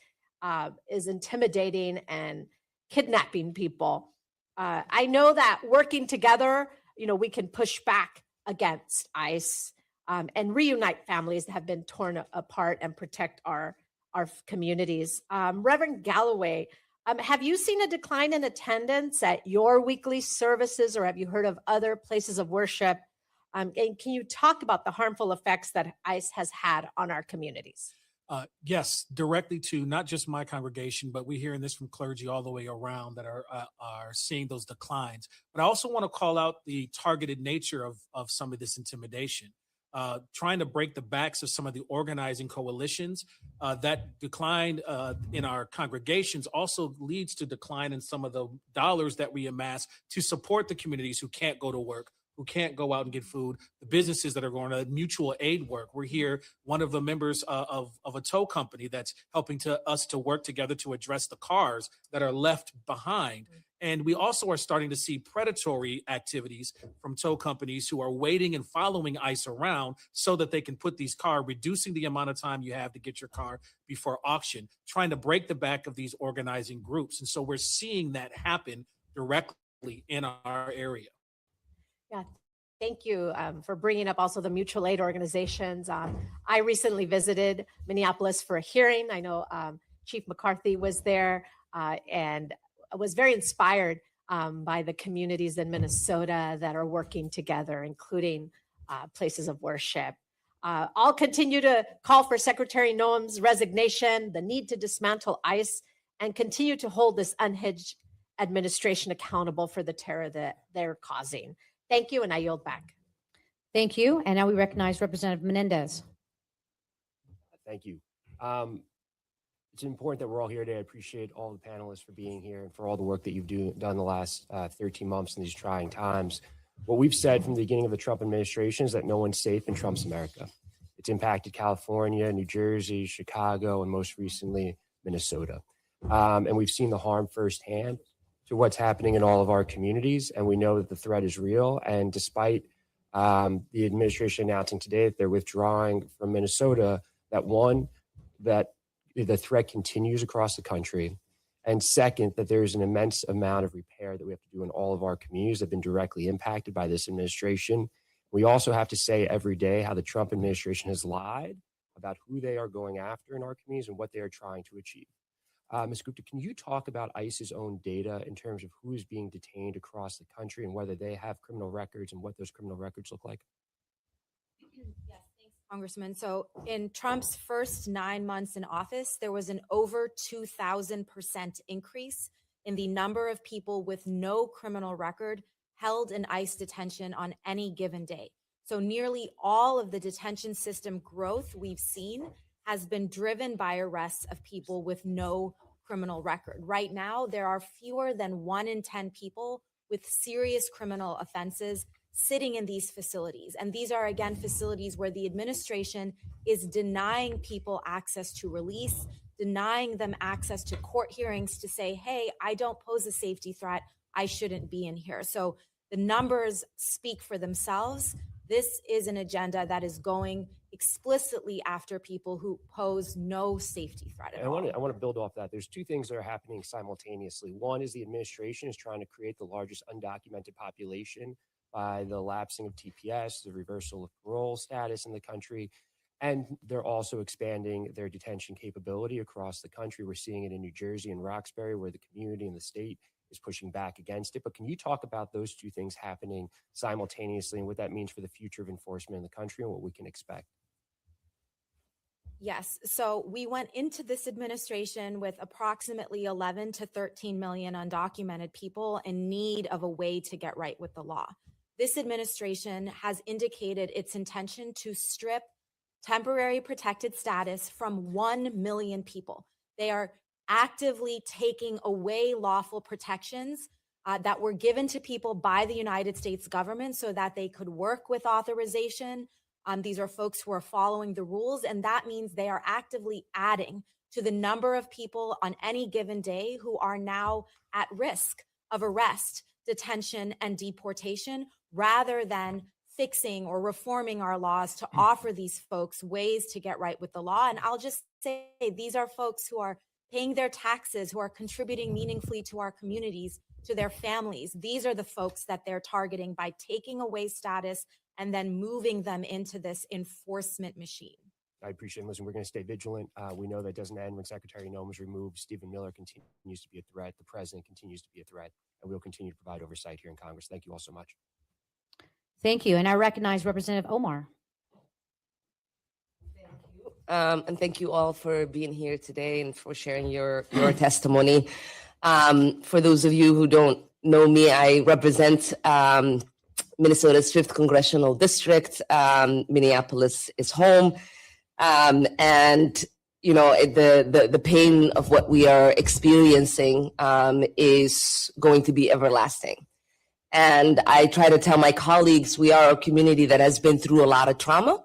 is intimidating and kidnapping people. I know that working together, we can push back against ICE and reunite families that have been torn apart and protect our communities. Reverend Galloway, have you seen a decline in attendance at your weekly services, or have you heard of other places of worship? And can you talk about the harmful effects that ICE has had on our communities? Yes, directly to not just my congregation, but we're hearing this from clergy all the way around that are seeing those declines. But I also want to call out the targeted nature of some of this intimidation. Trying to break the backs of some of the organizing coalitions. That decline in our congregations also leads to decline in some of the dollars that we amass to support the communities who can't go to work, who can't go out and get food, the businesses that are going to mutual aid work. We're here, one of the members of a tow company that's helping us to work together to address the cars that are left behind. And we also are starting to see predatory activities from tow companies who are waiting and following ICE around so that they can put these cars, reducing the amount of time you have to get your car before auction, trying to break the back of these organizing groups. And so we're seeing that happen directly in our area. Yeah, thank you for bringing up also the mutual aid organizations. I recently visited Minneapolis for a hearing. I know Chief McCarthy was there and I was very inspired by the communities in Minnesota that are working together, including places of worship. I'll continue to call for Secretary Noem's resignation, the need to dismantle ICE, and continue to hold this unhinged administration accountable for the terror that they're causing. Thank you, and I yield back. Thank you. And now we recognize Representative Menendez. Thank you. It's important that we're all here today. I appreciate all the panelists for being here and for all the work that you've done the last 13 months in these trying times. What we've said from the beginning of the Trump administration is that no one's safe in Trump's America. It's impacted California, New Jersey, Chicago, and most recently, Minnesota. And we've seen the harm firsthand to what's happening in all of our communities. And we know that the threat is real. And despite the administration announcing today that they're withdrawing from Minnesota, that the threat continues across the country. And second, that there's an immense amount of repair that we have to do in all of our communities that have been directly impacted by this administration. We also have to say every day how the Trump administration has lied about who they are going after in our communities and what they are trying to achieve. Ms. Gupta, can you talk about ICE's own data in terms of who is being detained across the country and whether they have criminal records and what those criminal records look like? Yes, thanks, Congressman. So in Trump's first 9 months in office, there was an over 2,000% increase in the number of people with no criminal record held in ICE detention on any given day. So nearly all of the detention system growth we've seen has been driven by arrests of people with no criminal record. Right now, there are fewer than 1 in 10 people with serious criminal offenses sitting in these facilities. And these are, again, facilities where the administration is denying people access to release, denying them access to court hearings to say, hey, I don't pose a safety threat, I shouldn't be in here. So the numbers speak for themselves. This is an agenda that is going explicitly after people who pose no safety threat at all. I want to build off that. There's two things that are happening simultaneously. One is the administration is trying to create the largest undocumented population by the lapsing of TPS, the reversal of parole status in the country. And they're also expanding their detention capability across the country. We're seeing it in New Jersey and Roxbury, where the community and the state is pushing back against it. But can you talk about those two things happening simultaneously and what that means for the future of enforcement in the country and what we can expect? Yes. So we went into this administration with approximately 11 to 13 million undocumented people in need of a way to get right with the law. This administration has indicated its intention to strip temporary protected status from 1 million people. They are actively taking away lawful protections that were given to people by the United States government so that they could work with authorization. These are folks who are following the rules, and that means they are actively adding to the number of people on any given day who are now at risk of arrest, detention, and deportation, rather than fixing or reforming our laws to offer these folks ways to get right with the law. And I'll just say, these are folks who are paying their taxes, who are contributing meaningfully to our communities, to their families. These are the folks that they're targeting by taking away status and then moving them into this enforcement machine. I appreciate it. Listen, we're going to stay vigilant. We know that doesn't end when Secretary Noem is removed. Stephen Miller continues to be a threat. The president continues to be a threat, and we'll continue to provide oversight here in Congress. Thank you all so much. Thank you. And I recognize Representative Omar. And thank you all for being here today and for sharing your testimony. For those of you who don't know me, I represent Minnesota's 5th Congressional District. Minneapolis is home. And you know, the pain of what we are experiencing is going to be everlasting. And I try to tell my colleagues, we are a community that has been through a lot of trauma,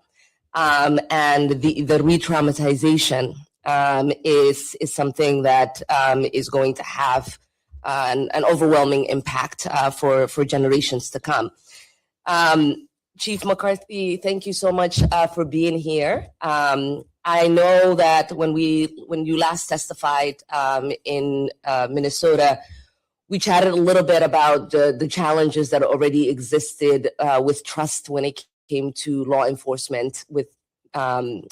and the re-traumatization is something that is going to have an overwhelming impact for generations to come. Chief McCarthy, thank you so much for being here. I know that when you last testified in Minnesota, we chatted a little bit about the challenges that already existed with trust when it came to law enforcement with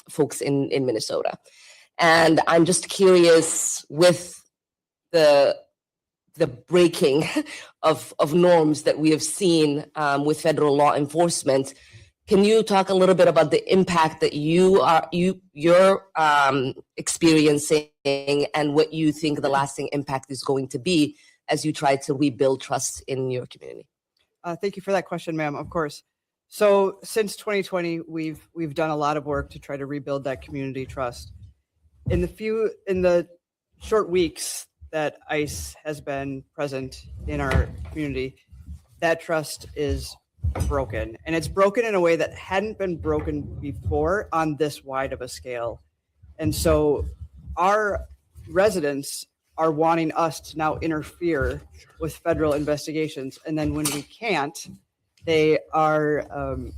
folks in Minnesota. And I'm just curious, with the breaking of norms that we have seen with federal law enforcement, can you talk a little bit about the impact that you're experiencing and what you think the lasting impact is going to be as you try to rebuild trust in your community? Thank you for that question, ma'am. Of course. So since 2020, we've done a lot of work to try to rebuild that community trust. In the short weeks that ICE has been present in our community, that trust is broken, and it's broken in a way that hadn't been broken before on this wide of a scale. And so our residents are wanting us to now interfere with federal investigations. And then when we can't, they are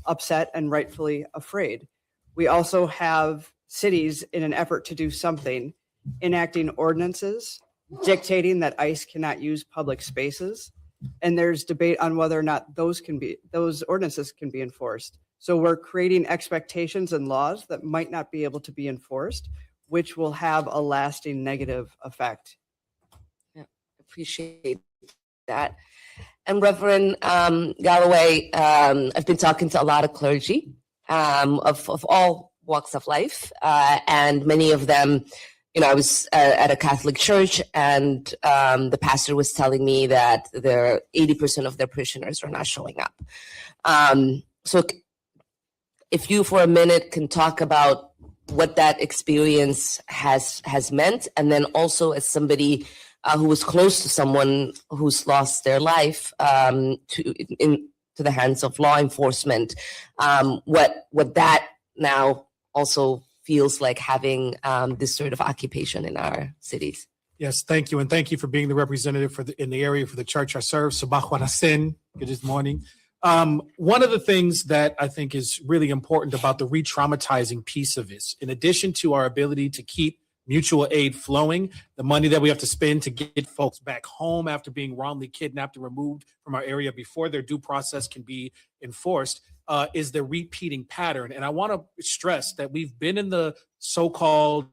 upset and rightfully afraid. We also have cities, in an effort to do something, enacting ordinances dictating that ICE cannot use public spaces. And there's debate on whether or not those ordinances can be enforced. So we're creating expectations and laws that might not be able to be enforced, which will have a lasting negative effect. Yeah, appreciate that. And Reverend Galloway, I've been talking to a lot of clergy of all walks of life, and many of them, you know, I was at a Catholic church, and the pastor was telling me that 80% of their parishioners are not showing up. So if you for a minute can talk about what that experience has meant, and then also as somebody who was close to someone who's lost their life to the hands of law enforcement, what that now also feels like having this sort of occupation in our cities. Yes, thank you. And thank you for being the representative in the area for the church I serve. Sabah Wanasin. Good morning. One of the things that I think is really important about the re-traumatizing piece of this, in addition to our ability to keep mutual aid flowing, the money that we have to spend to get folks back home after being wrongly kidnapped and removed from our area before their due process can be enforced, is the repeating pattern. And I want to stress that we've been in the so-called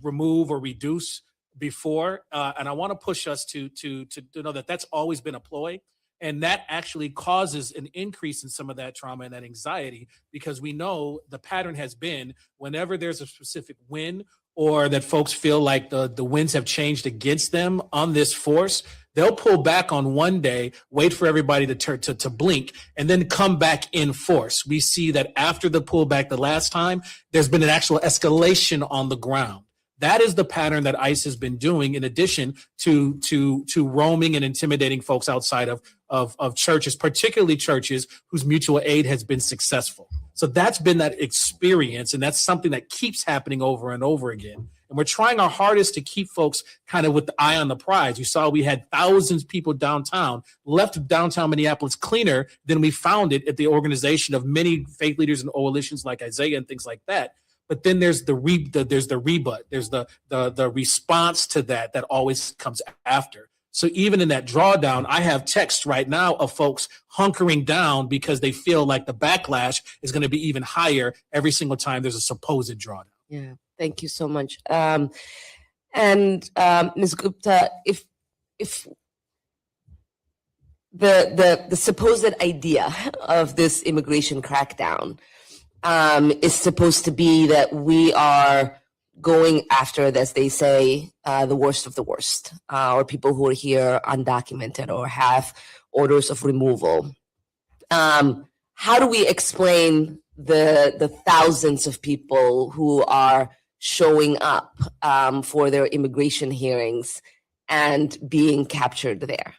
remove or reduce before, and I want to push us to know that that's always been a ploy. And that actually causes an increase in some of that trauma and that anxiety, because we know the pattern has been whenever there's a specific win or that folks feel like the winds have changed against them on this force, they'll pull back on one day, wait for everybody to blink, and then come back in force. We see that after the pullback the last time, there's been an actual escalation on the ground. That is the pattern that ICE has been doing, in addition to roaming and intimidating folks outside of churches, particularly churches whose mutual aid has been successful. So that's been that experience, and that's something that keeps happening over and over again. And we're trying our hardest to keep folks kind of with the eye on the prize. You saw we had thousands of people downtown, left downtown Minneapolis cleaner than we found it at the organization of many faith leaders and coalitions like Isaiah and things like that. But then there's the rebut, there's the response to that always comes after. So even in that drawdown, I have texts right now of folks hunkering down because they feel like the backlash is going to be even higher every single time there's a supposed drawdown. Yeah, thank you so much. And Ms. Gupta, if the supposed idea of this immigration crackdown is supposed to be that we are going after, as they say, the worst of the worst, or people who are here undocumented or have orders of removal. How do we explain the thousands of people who are showing up for their immigration hearings and being captured there?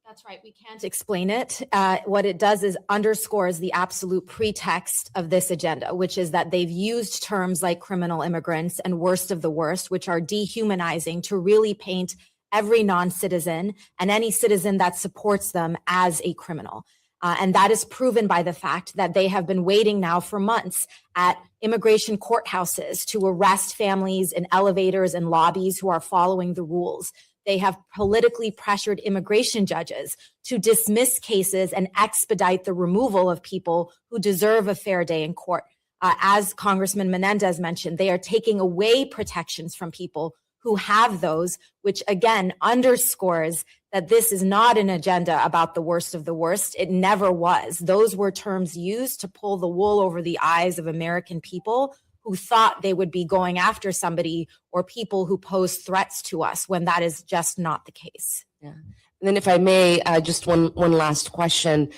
That's right. We can't explain it. What it does is underscores the absolute pretext of this agenda, which is that they've used terms like criminal immigrants and worst of the worst, which are dehumanizing, to really paint every non-citizen and any citizen that supports them as a criminal. And that is proven by the fact that they have been waiting now for months at immigration courthouses to arrest families in elevators and lobbies who are following the rules. They have politically pressured immigration judges to dismiss cases and expedite the removal of people who deserve a fair day in court. As Congressman Menendez mentioned, they are taking away protections from people who have those, which again underscores that this is not an agenda about the worst of the worst. It never was. Those were terms used to pull the wool over the eyes of American people who thought they would be going after somebody or people who pose threats to us, when that is just not the case. Yeah. And then if I may, just one last question.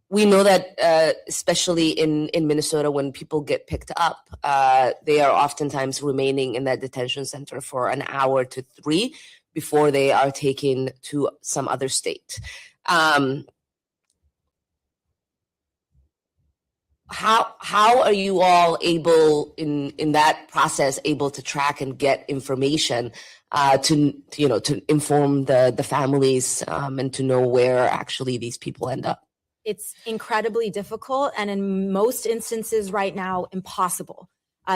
We know that especially in Minnesota, when people get picked up, they are oftentimes remaining in that detention center for an hour to 3 before they are taken to some other state. How are you all able in that process able to track and get information to inform the families and to know where actually these people end up? It's incredibly difficult, and in most instances right now, impossible.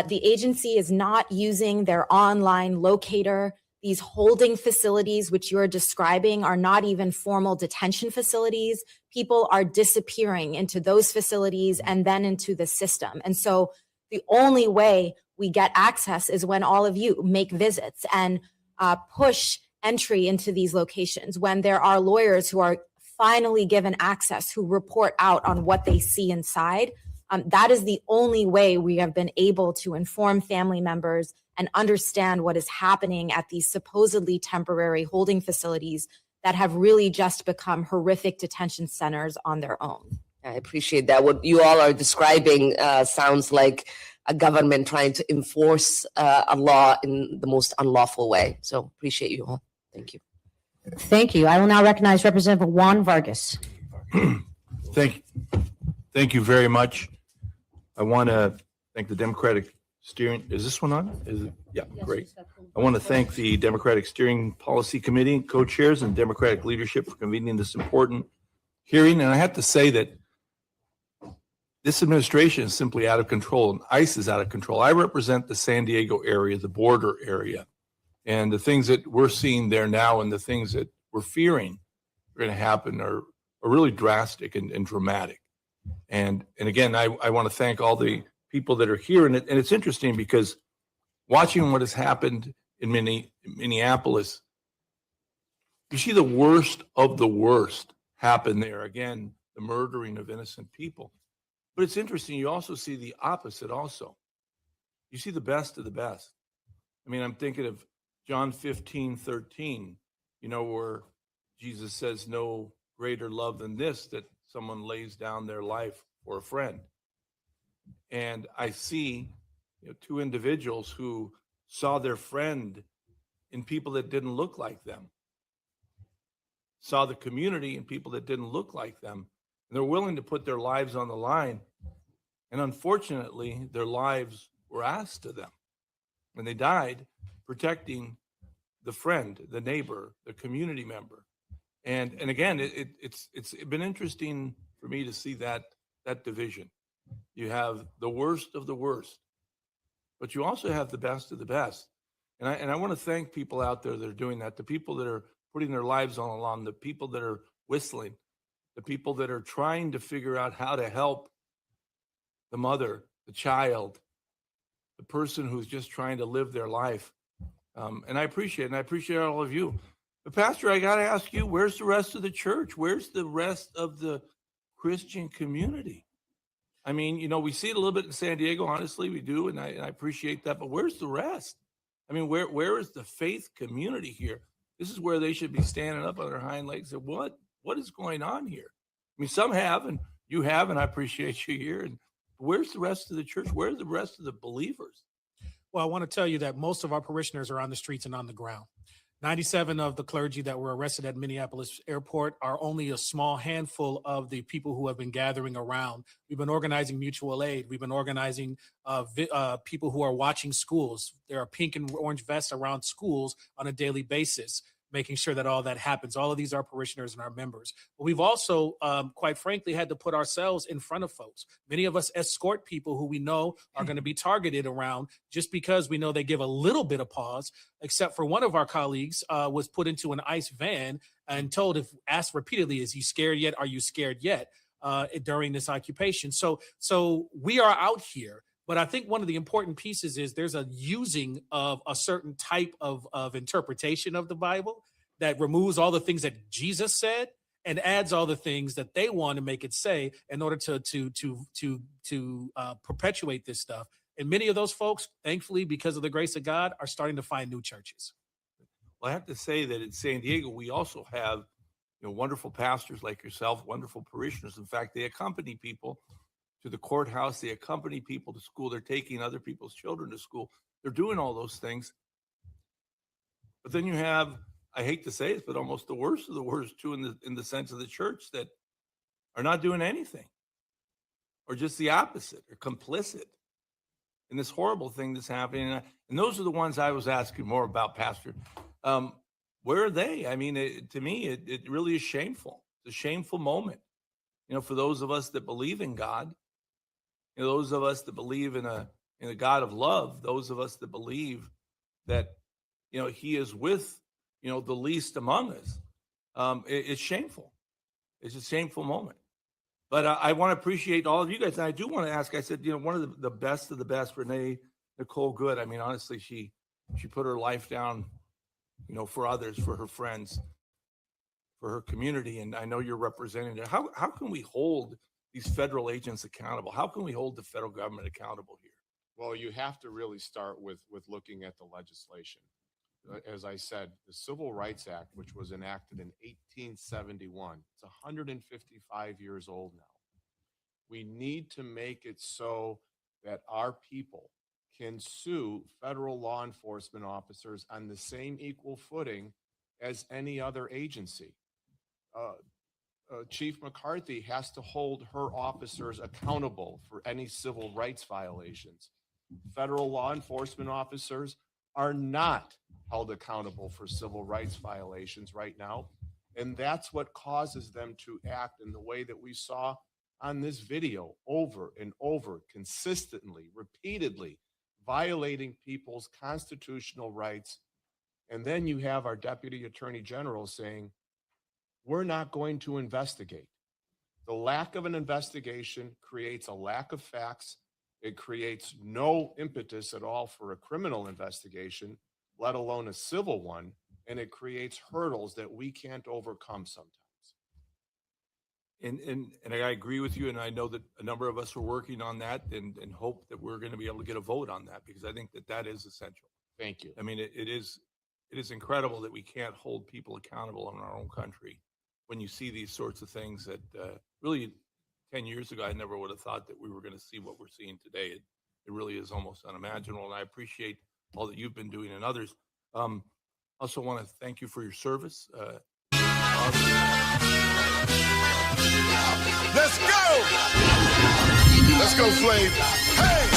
The agency is not using their online locator. These holding facilities, which you're describing, are not even formal detention facilities. People are disappearing into those facilities and then into the system. And so the only way we get access is when all of you make visits and push entry into these locations, when there are lawyers who are finally given access, who report out on what they see inside. That is the only way we have been able to inform family members and understand what is happening at these supposedly temporary holding facilities that have really just become horrific detention centers on their own. I appreciate that. What you all are describing sounds like a government trying to enforce a law in the most unlawful way. So appreciate you all. Thank you. Thank you. I will now recognize Representative Juan Vargas. Thank you very much. I want to thank the Democratic Steering. Is this one on? Is it? Yeah, great. I want to thank the Democratic Steering Policy Committee co-chairs and Democratic leadership for convening this important hearing. And I have to say that this administration is simply out of control, and ICE is out of control. I represent the San Diego area, the border area. And the things that we're seeing there now and the things that we're fearing are going to happen are really drastic and dramatic. And again, I want to thank all the people that are here. And it's interesting because watching what has happened in Minneapolis, you see the worst of the worst happen there. Again, the murdering of innocent people. But it's interesting, you also see the opposite also. You see the best of the best. I mean, I'm thinking of John 15:13, where Jesus says, no greater love than this, that someone lays down their life for a friend. And I see two individuals who saw their friend in people that didn't look like them, saw the community in people that didn't look like them, and they're willing to put their lives on the line. And unfortunately, their lives were asked to them when they died, protecting the friend, the neighbor, the community member. And again, it's been interesting for me to see that division. You have the worst of the worst, but you also have the best of the best. And I want to thank people out there that are doing that, the people that are putting their lives on the line, the people that are whistling, the people that are trying to figure out how to help the mother, the child, the person who's just trying to live their life. And I appreciate all of you. But Pastor, I got to ask you, where's the rest of the church? Where's the rest of the Christian community? I mean, you know, we see it a little bit in San Diego, honestly, we do, and I appreciate that, but where's the rest? I mean, where is the faith community here? This is where they should be standing up on their hind legs and what is going on here? I mean, some have, and you have, and I appreciate you here. And where's the rest of the church? Where's the rest of the believers? Well, I want to tell you that most of our parishioners are on the streets and on the ground. 97 of the clergy that were arrested at Minneapolis airport are only a small handful of the people who have been gathering around. We've been organizing mutual aid. We've been organizing people who are watching schools. There are pink and orange vests around schools on a daily basis, making sure that all that happens. All of these are parishioners and our members. But we've also, quite frankly, had to put ourselves in front of folks. Many of us escort people who we know are going to be targeted around just because we know they give a little bit of pause, except for one of our colleagues was put into an ICE van and told, if asked repeatedly, is he scared yet? Are you scared yet? During this occupation. So we are out here. But I think one of the important pieces is there's a using of a certain type of interpretation of the Bible that removes all the things that Jesus said and adds all the things that they want to make it say in order to perpetuate this stuff. And many of those folks, thankfully, because of the grace of God, are starting to find new churches. Well, I have to say that in San Diego, we also have, you know, wonderful pastors like yourself, wonderful parishioners. In fact, they accompany people to the courthouse. They accompany people to school. They're taking other people's children to school. They're doing all those things. But then you have, I hate to say it, but almost the worst of the worst too, in the sense of the church, that are not doing anything, or just the opposite, or complicit in this horrible thing that's happening. And those are the ones I was asking more about, Pastor. Where are they? I mean, to me, it really is shameful. It's a shameful moment, you know, for those of us that believe in God. You know, those of us that believe in a God of love, those of us that believe that, you know, he is with, you know, the least among us. It's shameful. It's a shameful moment. But I want to appreciate all of you guys. And I do want to ask, I said, you know, one of the best of the best, Renee Nicole Good. I mean, honestly, she put her life down, you know, for others, for her friends, for her community. And I know you're representing it. How can we hold these federal agents accountable? How can we hold the federal government accountable here? Well, you have to really start with looking at the legislation. As I said, the Civil Rights Act, which was enacted in 1871, it's 155 years old now. We need to make it so that our people can sue federal law enforcement officers on the same equal footing as any other agency. Chief McCarthy has to hold her officers accountable for any civil rights violations. Federal law enforcement officers are not held accountable for civil rights violations right now. And that's what causes them to act in the way that we saw on this video, over and over, consistently, repeatedly, violating people's constitutional rights. And then you have our Deputy Attorney General saying, we're not going to investigate. The lack of an investigation creates a lack of facts. It creates no impetus at all for a criminal investigation, let alone a civil one. And it creates hurdles that we can't overcome sometimes. And I agree with you. And I know that a number of us are working on that and hope that we're going to be able to get a vote on that, because I think that is essential. Thank you. I mean, it is incredible that we can't hold people accountable in our own country when you see these sorts of things that really 10 years ago, I never would have thought that we were going to see what we're seeing today. It really is almost unimaginable. And I appreciate all that you've been doing and others. Also want to thank you for your service. Let's go! Let's go, Flav. Hey!